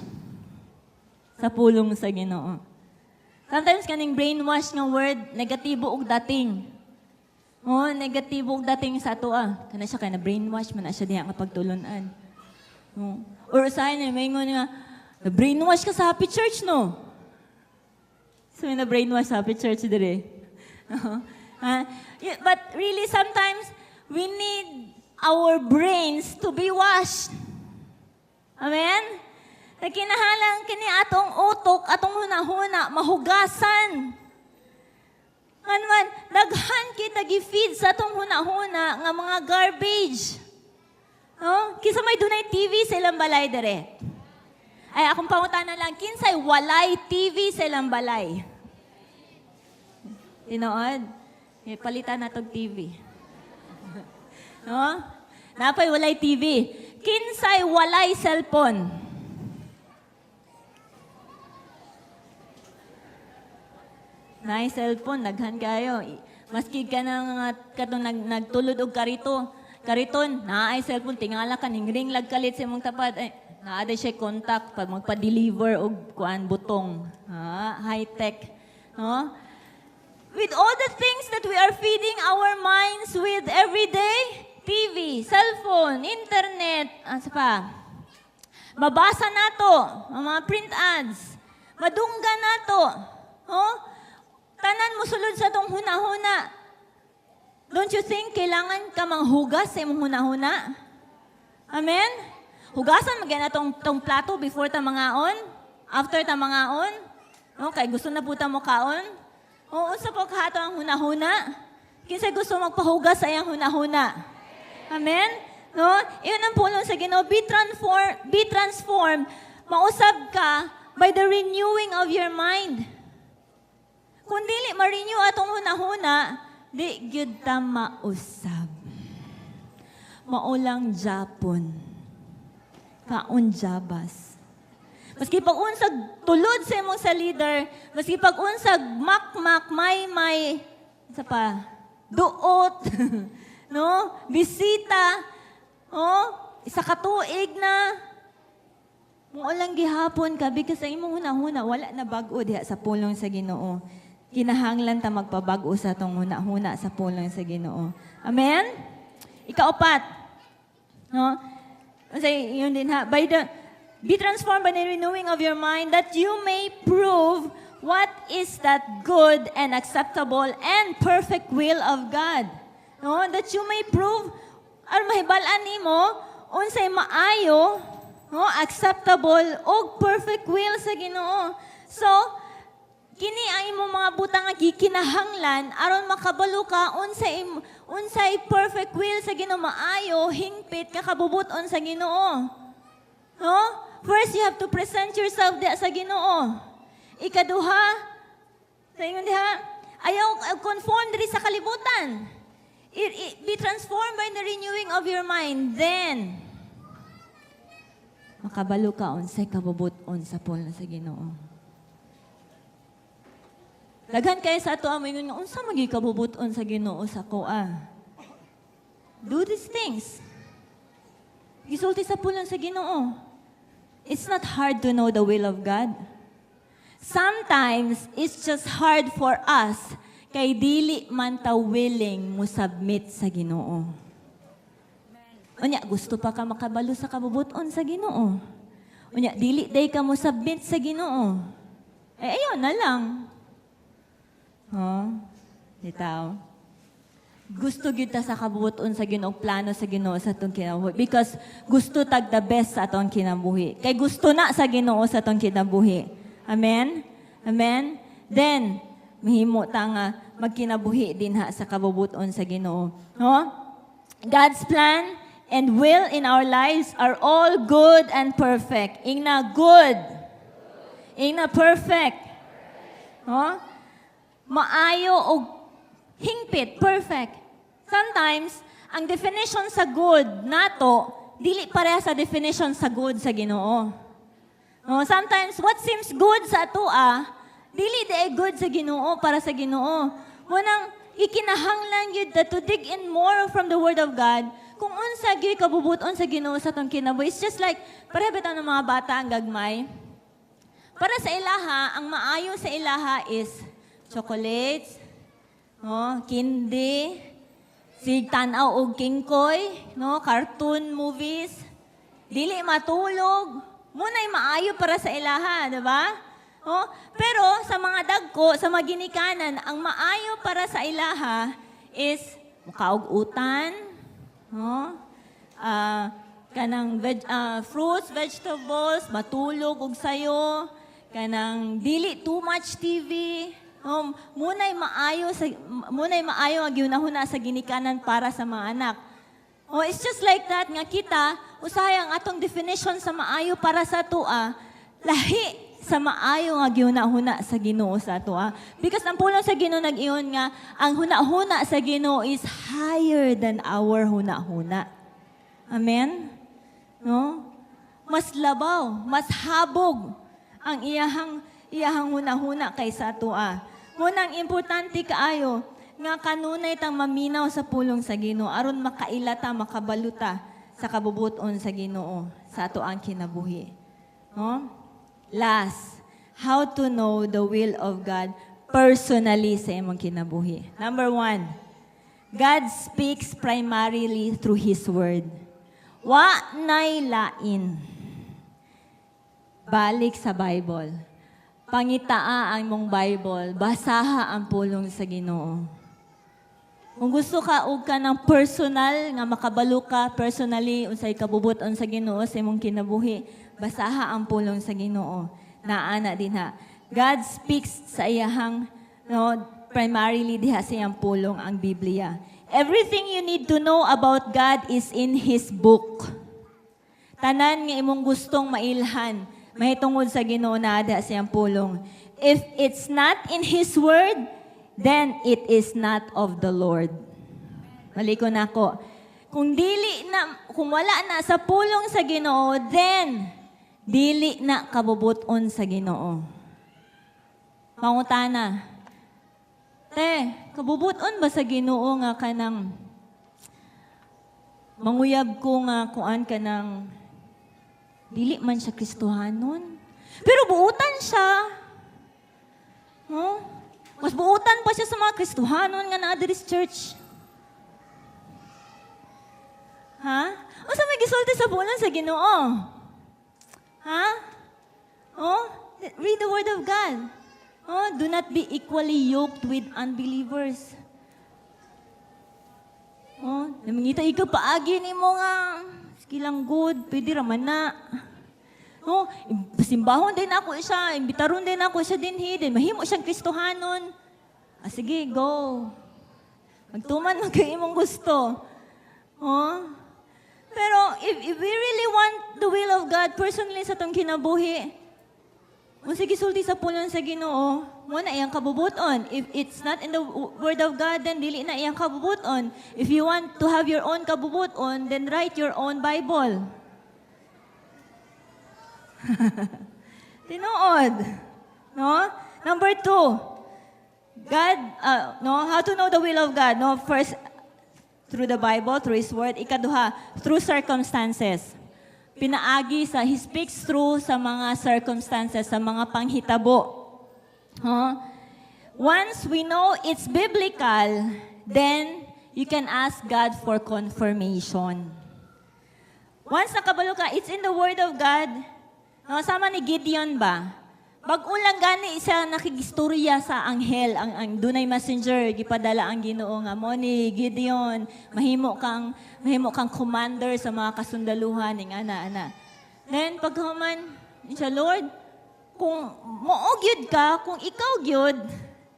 sa pulong sa Ginoo. Sometimes kaning brainwash nga word, negatibo og dating. Oh, negatibo og dating sa ato Kana siya kay na brainwash man na siya diha nga pagtulunan. Oh. Or usahay na may nga na brainwash ka sa Happy Church no. So na brainwash sa Happy Church dire. But really sometimes we need our brains to be washed. Amen? Nagkinahalang kini atong utok, atong hunahuna, mahugasan. Ngayon, daghan kita gi-feed sa atong hunahuna nga mga garbage. No? Kisa may dunay TV sa ilang balay dire. Ay, akong pangutana lang, kinsay walay TV sa ilang balay? Tinood? Palitan na tong TV. No? Napay walay TV. Kinsay walay cellphone? Nay cellphone, naghan kayo. Maski ka nang katong nagtulod og kariton, naay cellphone, tingala ka, ning lag kalit sa imong tapad. Ay, naada siya contact pag magpa-deliver og kuan butong. High-tech. No? With all the things that we are feeding our minds with every day, TV, cellphone, internet, asa pa? Mabasa nato, mga print ads. Madungga nato. Oh? Tanan mo sulod sa tong hunahuna. Don't you think kailangan ka manghugas sa imong hunahuna? Amen? Hugasan magyan tong plato before ta mangaon, after ta mangaon. Okay, gusto na puta mo kaon? O unsa po kahato ang hunahuna? Kinsay gusto magpahugas sa iyang hunahuna? Amen? No? Iyon ang pulong sa Ginoo. Be transformed. Mausab ka by the renewing of your mind. Kung dili ma-renew atong hunahuna, di gyud ta mausab. Maulang Japon. Kaon jabas. Maski pag unsag tulod sa imong sa leader, maski pag unsag makmak may sa pa duot, no? Bisita, isa ka tuig na. Maulang gihapon ka because sa imong hunahuna wala na bag-o diha sa pulong sa Ginoo. Kinahanglan ta magpabag-o sa tong hunahuna sa pulong sa Ginoo. Amen? Ikaapat. No? Kasi yun din ha. Be transformed by the renewing of your mind that you may prove what is that good and acceptable and perfect will of God. No? That you may prove ar mahibalan nimo unsay maayo, no, acceptable ug perfect will sa Ginoo. So, kini ang imong mga butang nga gikinahanglan aron makabalo ka unsay perfect will sa Ginoo, maayo, hingpit kakabubuton sa Ginoo. No? First you have to present yourself sa Ginoo. Ikaduha, sa ingon diha, ayaw conform diri sa kalibutan. Be transformed by the renewing of your mind. Then makabalo ka unsay kabubuton sa pulong sa Ginoo. Daghan kayo sa ato amoy nga unsa magikabubuton sa Ginoo sa koa. Do these things. Gisulti sa pulong sa Ginoo. It's not hard to know the will of God. Sometimes it's just hard for us kay dili man ta willing mo submit sa Ginoo. Unya gusto pa ka makabalo sa kabubuton sa Ginoo. Unya dili day ka mo submit sa Ginoo. Ayun na lang. Bitaw. Gusto gyud ta sa kabubuton sa Ginoo, plano sa Ginoo sa atong kinabuhi because gusto tag the best sa atong kinabuhi. Kay gusto na sa Ginoo sa atong kinabuhi. Amen? Amen? Then mahimo ta nga magkinabuhi din ha sa kabubuton sa Ginoo. No? God's plan and will in our lives are all good and perfect. Ingna good. Ingna perfect. No? Maayo o hingpit, perfect. Sometimes, ang definition sa good nato, dili pareha sa definition sa good sa Ginoo. No, sometimes what seems good sa atoa, dili di good sa Ginoo para sa Ginoo. Munang ikinahanglan gyud that to dig in more from the Word of God. Kung unsa gyud kabubuton sa Ginoo sa tong kinabuhi, it's just like pareha bitaw ng mga bata ang gagmay. Para sa ilaha, ang maayo sa ilaha is chocolates, no, candy, sig tanaw og kingkoy, no, cartoon movies, dili matulog. Muna'y maayo para sa ilaha, di ba? Oh, pero sa mga dagko, sa mga ginikanan, ang maayo para sa ilaha is mukaog-utan, no? Kanang fruits, vegetables, matulog og sayo, kanang dili too much TV. Muna'y maayo ang ginahuna sa ginikanan para sa mga anak. Oh, it's just like that nga kita, usahay ang atong definition sa maayo para sa tua, lahi sa maayo nga gihuna-huna sa Ginoo sa tua. Because ang pulong sa Ginoo nag-iyon nga, ang huna-huna sa Ginoo is higher than our huna-huna. Amen? No? Mas labaw, mas habog ang iyahang huna-huna kaysa tua. Munang importante kaayo, nga kanunay tang maminaw sa pulong sa Ginoo aron makailata, makabaluta sa kabubuton sa Ginoo sa ato ang kinabuhi. No? Last, how to know the will of God personally sa imong kinabuhi. Number 1, God speaks primarily through His Word. Wa nay lain. Balik sa Bible. Pangitaa ang mong Bible, basaha ang pulong sa Ginoo. Kung gusto ka og ka ng personal nga makabalo ka personally unsay kabubuton sa Ginoo sa imong kinabuhi, basaha ang pulong sa Ginoo. Naana din ha. God speaks sa iyahang primarily diha sa iyang pulong ang Biblia. Everything you need to know about God is in His book. Tanan nga imong gustong mailhan, mahitungod sa Ginoo na diha sa iyang pulong. If it's not in His Word, then it is not of the Lord. Maliko na ako. Kung wala na sa pulong sa Ginoo, then dili na kabubuton sa Ginoo. Pangutana. Kabubuton ba sa Ginoo nga kanang manguyab ko nga kuan kanang dili man siya Kristohanon? Pero buutan siya. No? Mas buutan pa siya sa mga Kristohanon nga na Adris Church. Ha? O sa may gisulti sa bulan sa Ginoo? Ha? Oh, read the Word of God. Oh, do not be equally yoked with unbelievers. Oh, namingita ikaw paagi ni mo nga. Skilang good, pwede raman na. Oh, simbahon din ako siya, imbitaron din ako siya din mahimo siyang Kristohanon. Sige, go. Magtuman mo kayo imong gusto. Oh? Pero if we really want the will of God personally sa tong kinabuhi, sige sulti sa pulong sa Ginoo, mo na iyang kabubuton. If it's not in the Word of God, then dili na iyang kabubuton. If you want to have your own kabubuton, then write your own Bible. Tinuod. No? Number 2, God, how to know the will of God? No? First, through the Bible, through His Word. Ikaduha, through circumstances. Pinaagi He speaks through sa mga circumstances, sa mga panghitabo. Once we know it's biblical, then you can ask God for confirmation. Once nakabalo ka, it's in the Word of God. No, sama ni Gideon ba? Pag-ulang gani siya nakigistorya sa anghel, ang dunay messenger, gipadala ang Ginoo nga mo ni Gideon, mahimo kang commander sa mga kasundaluhan ning ana. Then paghuman siya, Lord, kung moog yun ka, kung ikaw gyud,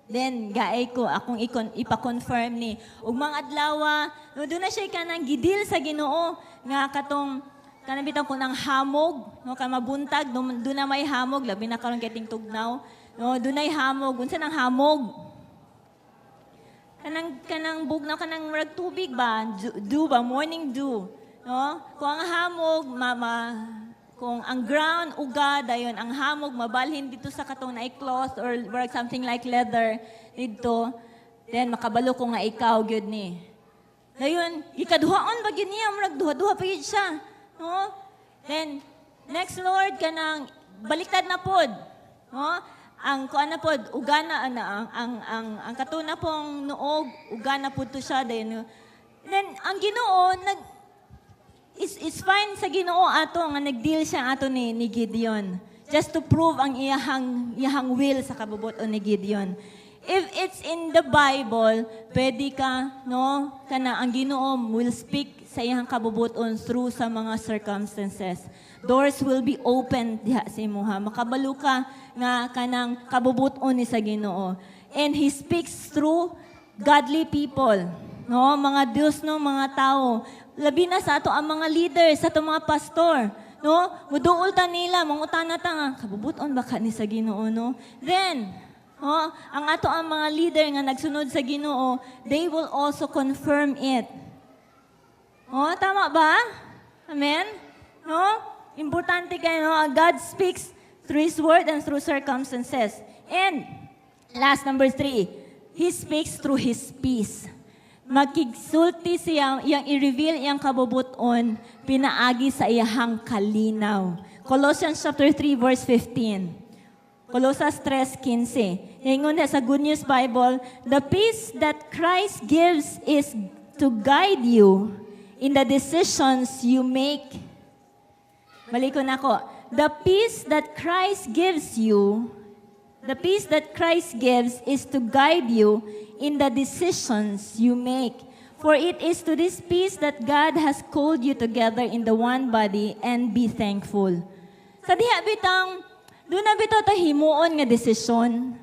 then gaay ko akong ipa-confirm ni ug mga adlaw, no, doon na siya kanang gidil sa Ginoo nga katong kanang bitaw ko ng hamog, no, kan mabuntag, doon na may hamog, labi na karon kiting tugnaw, no, doon ay hamog, unsa nang hamog? Kanang bugnaw kanang murag tubig ba? Dew ba? Morning dew. No? Kung ang hamog, kung ang ground uga dayon ang hamog mabalhin dito sa katong na cloth or work something like leather dito, then makabalo ko nga ikaw gyud ni. Dayon ikaduhaon ba gyud niya murag duha-duha pa gyud siya. No? Then next Lord kanang baliktad na pod. No? Ang kuan na pod ugana ang katuna pong nuog ugana pod to siya then ang Ginoo is fine sa Ginoo ato nga nagdeal siya ato ni Gideon just to prove ang iyahang will sa kabubuton ni Gideon. If it's in the Bible, pwede ka, no, kana ang Ginoo will speak sa iyang kabubuton through sa mga circumstances. Doors will be opened diha sa imuha. Makabalo ka nga kanang kabubuton ni sa Ginoo. And He speaks through godly people. No, mga Diyos no, mga tao. Labi na sa ato ang mga leaders, sa ato mga pastor. No? Muduol ta nila, mangutana ta nga, kabubuton ba ka ni sa Ginoo, no? Then, ang ato ang mga leader nga nagsunod sa Ginoo, they will also confirm it. Tama ba? Amen? No? Importante kayo, no? God speaks through His word and through circumstances. And, last number 3, He speaks through His peace. Magkigsulti siya, iyang i-reveal iyang kabubuton, pinaagi sa iyahang kalinaw. Colossians chapter 3, verse 15. Colosas 3:15. Ingon na sa Good News Bible, the peace that Christ gives is to guide you in the decisions you make. Balikon ako. The peace that Christ gives you, the peace that Christ gives is to guide you in the decisions you make. For it is to this peace that God has called you together in the one body, and be thankful. Sa diha bitang, doon na bitaw ta himuon nga desisyon.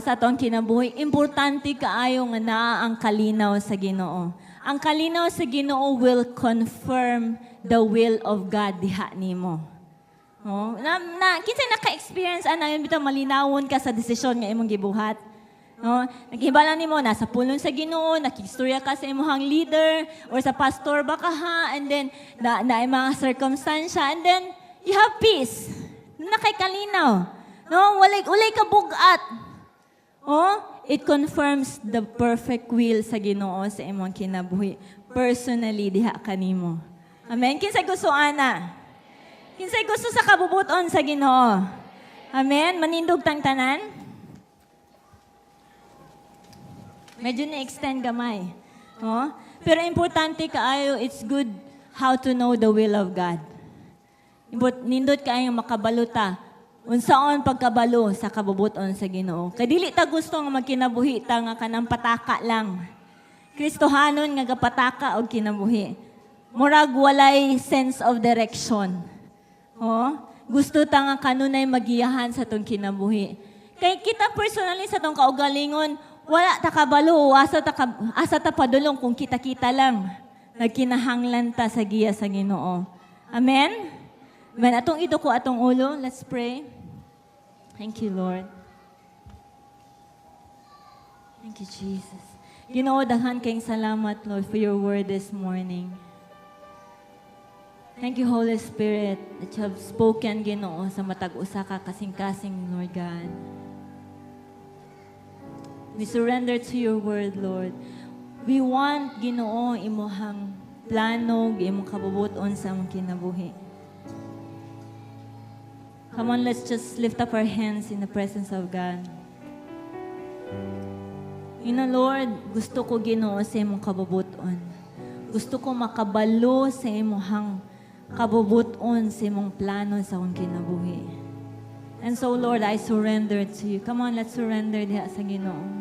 Sa atong kinabuhi, importante kaayo nga naa ang kalinaw sa Ginoo. Ang kalinaw sa Ginoo will confirm the will of God diha nimo. Kinsa naka-experience ana yun bitaw malinawon ka sa desisyon nga imong gibuhat. Naghibala nimo nasa pulong sa Ginoo, nakistorya ka sa imong leader or sa pastor baka ha, and then na mga circumstansya, and then you have peace. Nakay kalinaw. Walay ka bugat. It confirms the perfect will sa Ginoo sa imong kinabuhi. Personally diha kanimo. Amen. Kinsay gusto ana? Kinsay gusto sa kabubuton sa Ginoo? Amen. Manindog tang tanan. Medyo na-extend gamay. Pero importante kaayo, it's good how to know the will of God. Nindot kaayo makabaluta. Unsaon pagkabalo sa kabubuton sa Ginoo. Kay dili ta gusto nga magkinabuhi ta nga kanang pataka lang. Kristohanon nga gapataka og kinabuhi. Murag walay sense of direction. Gusto ta nga kanunay magiyahan sa tong kinabuhi. Kay kita personally sa tong kaugalingon, wala ta kabalo, asa ta padulong kung kita-kita lang. Nagkinahanglan ta sa giya sa Ginoo. Amen? Amen. Atong ito ko atong ulo. Let's pray. Thank you, Lord. Thank you, Jesus. Ginoo, daghan kayong salamat, Lord, for your word this morning. Thank you, Holy Spirit, that you have spoken, Ginoo, sa matag usa ka kasing-kasing, Lord God. We surrender to your word, Lord. We want, Ginoo, imuhang plano, imong kabubuton sa among kinabuhi. Come on, let's just lift up our hands in the presence of God. Lord, gusto ko, Ginoo, sa imong kabubuton. Gusto ko makabalo sa imong kabubuton, sa imong plano sa akong kinabuhi. And so, Lord, I surrender to you. Come on, let's surrender diha sa Ginoo.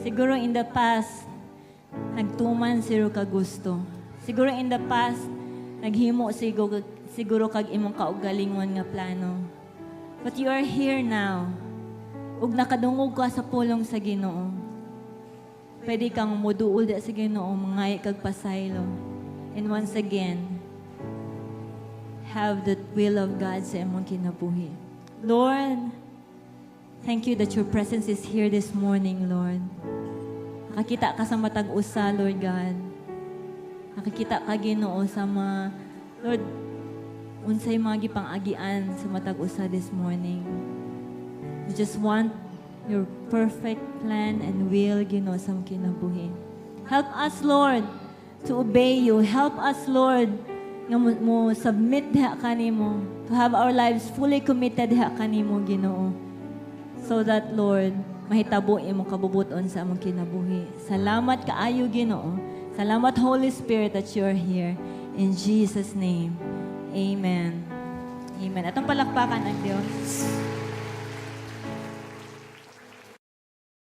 Siguro in the past, nagtuman siguro ka gusto. Siguro in the past, naghimo siguro kag imong kaugalingon nga plano. But you are here now. Ug nakadungog ka sa pulong sa Ginoo. Pwede kang muduol sa Ginoo, mangay kag pasaylo. And once again, have the will of God sa imong kinabuhi. Lord, thank you that your presence is here this morning, Lord. Nakakita ka sa matag usa, Lord God. Nakakita ka, Ginoo, sa mga, Lord, unsay mga gipang-agian sa matag usa this morning. We just want your perfect plan and will, Ginoo, sa among kinabuhi. Help us, Lord, to obey you. Help us, Lord, nga mo submit diha kanimo, to have our lives fully committed diha kanimo, Ginoo. So that, Lord, mahitabo imong kabubuton sa among kinabuhi. Salamat kaayo, Ginoo. Salamat, Holy Spirit, that you are here. In Jesus' name, Amen. Amen. Atong palakpakan ang Diyos.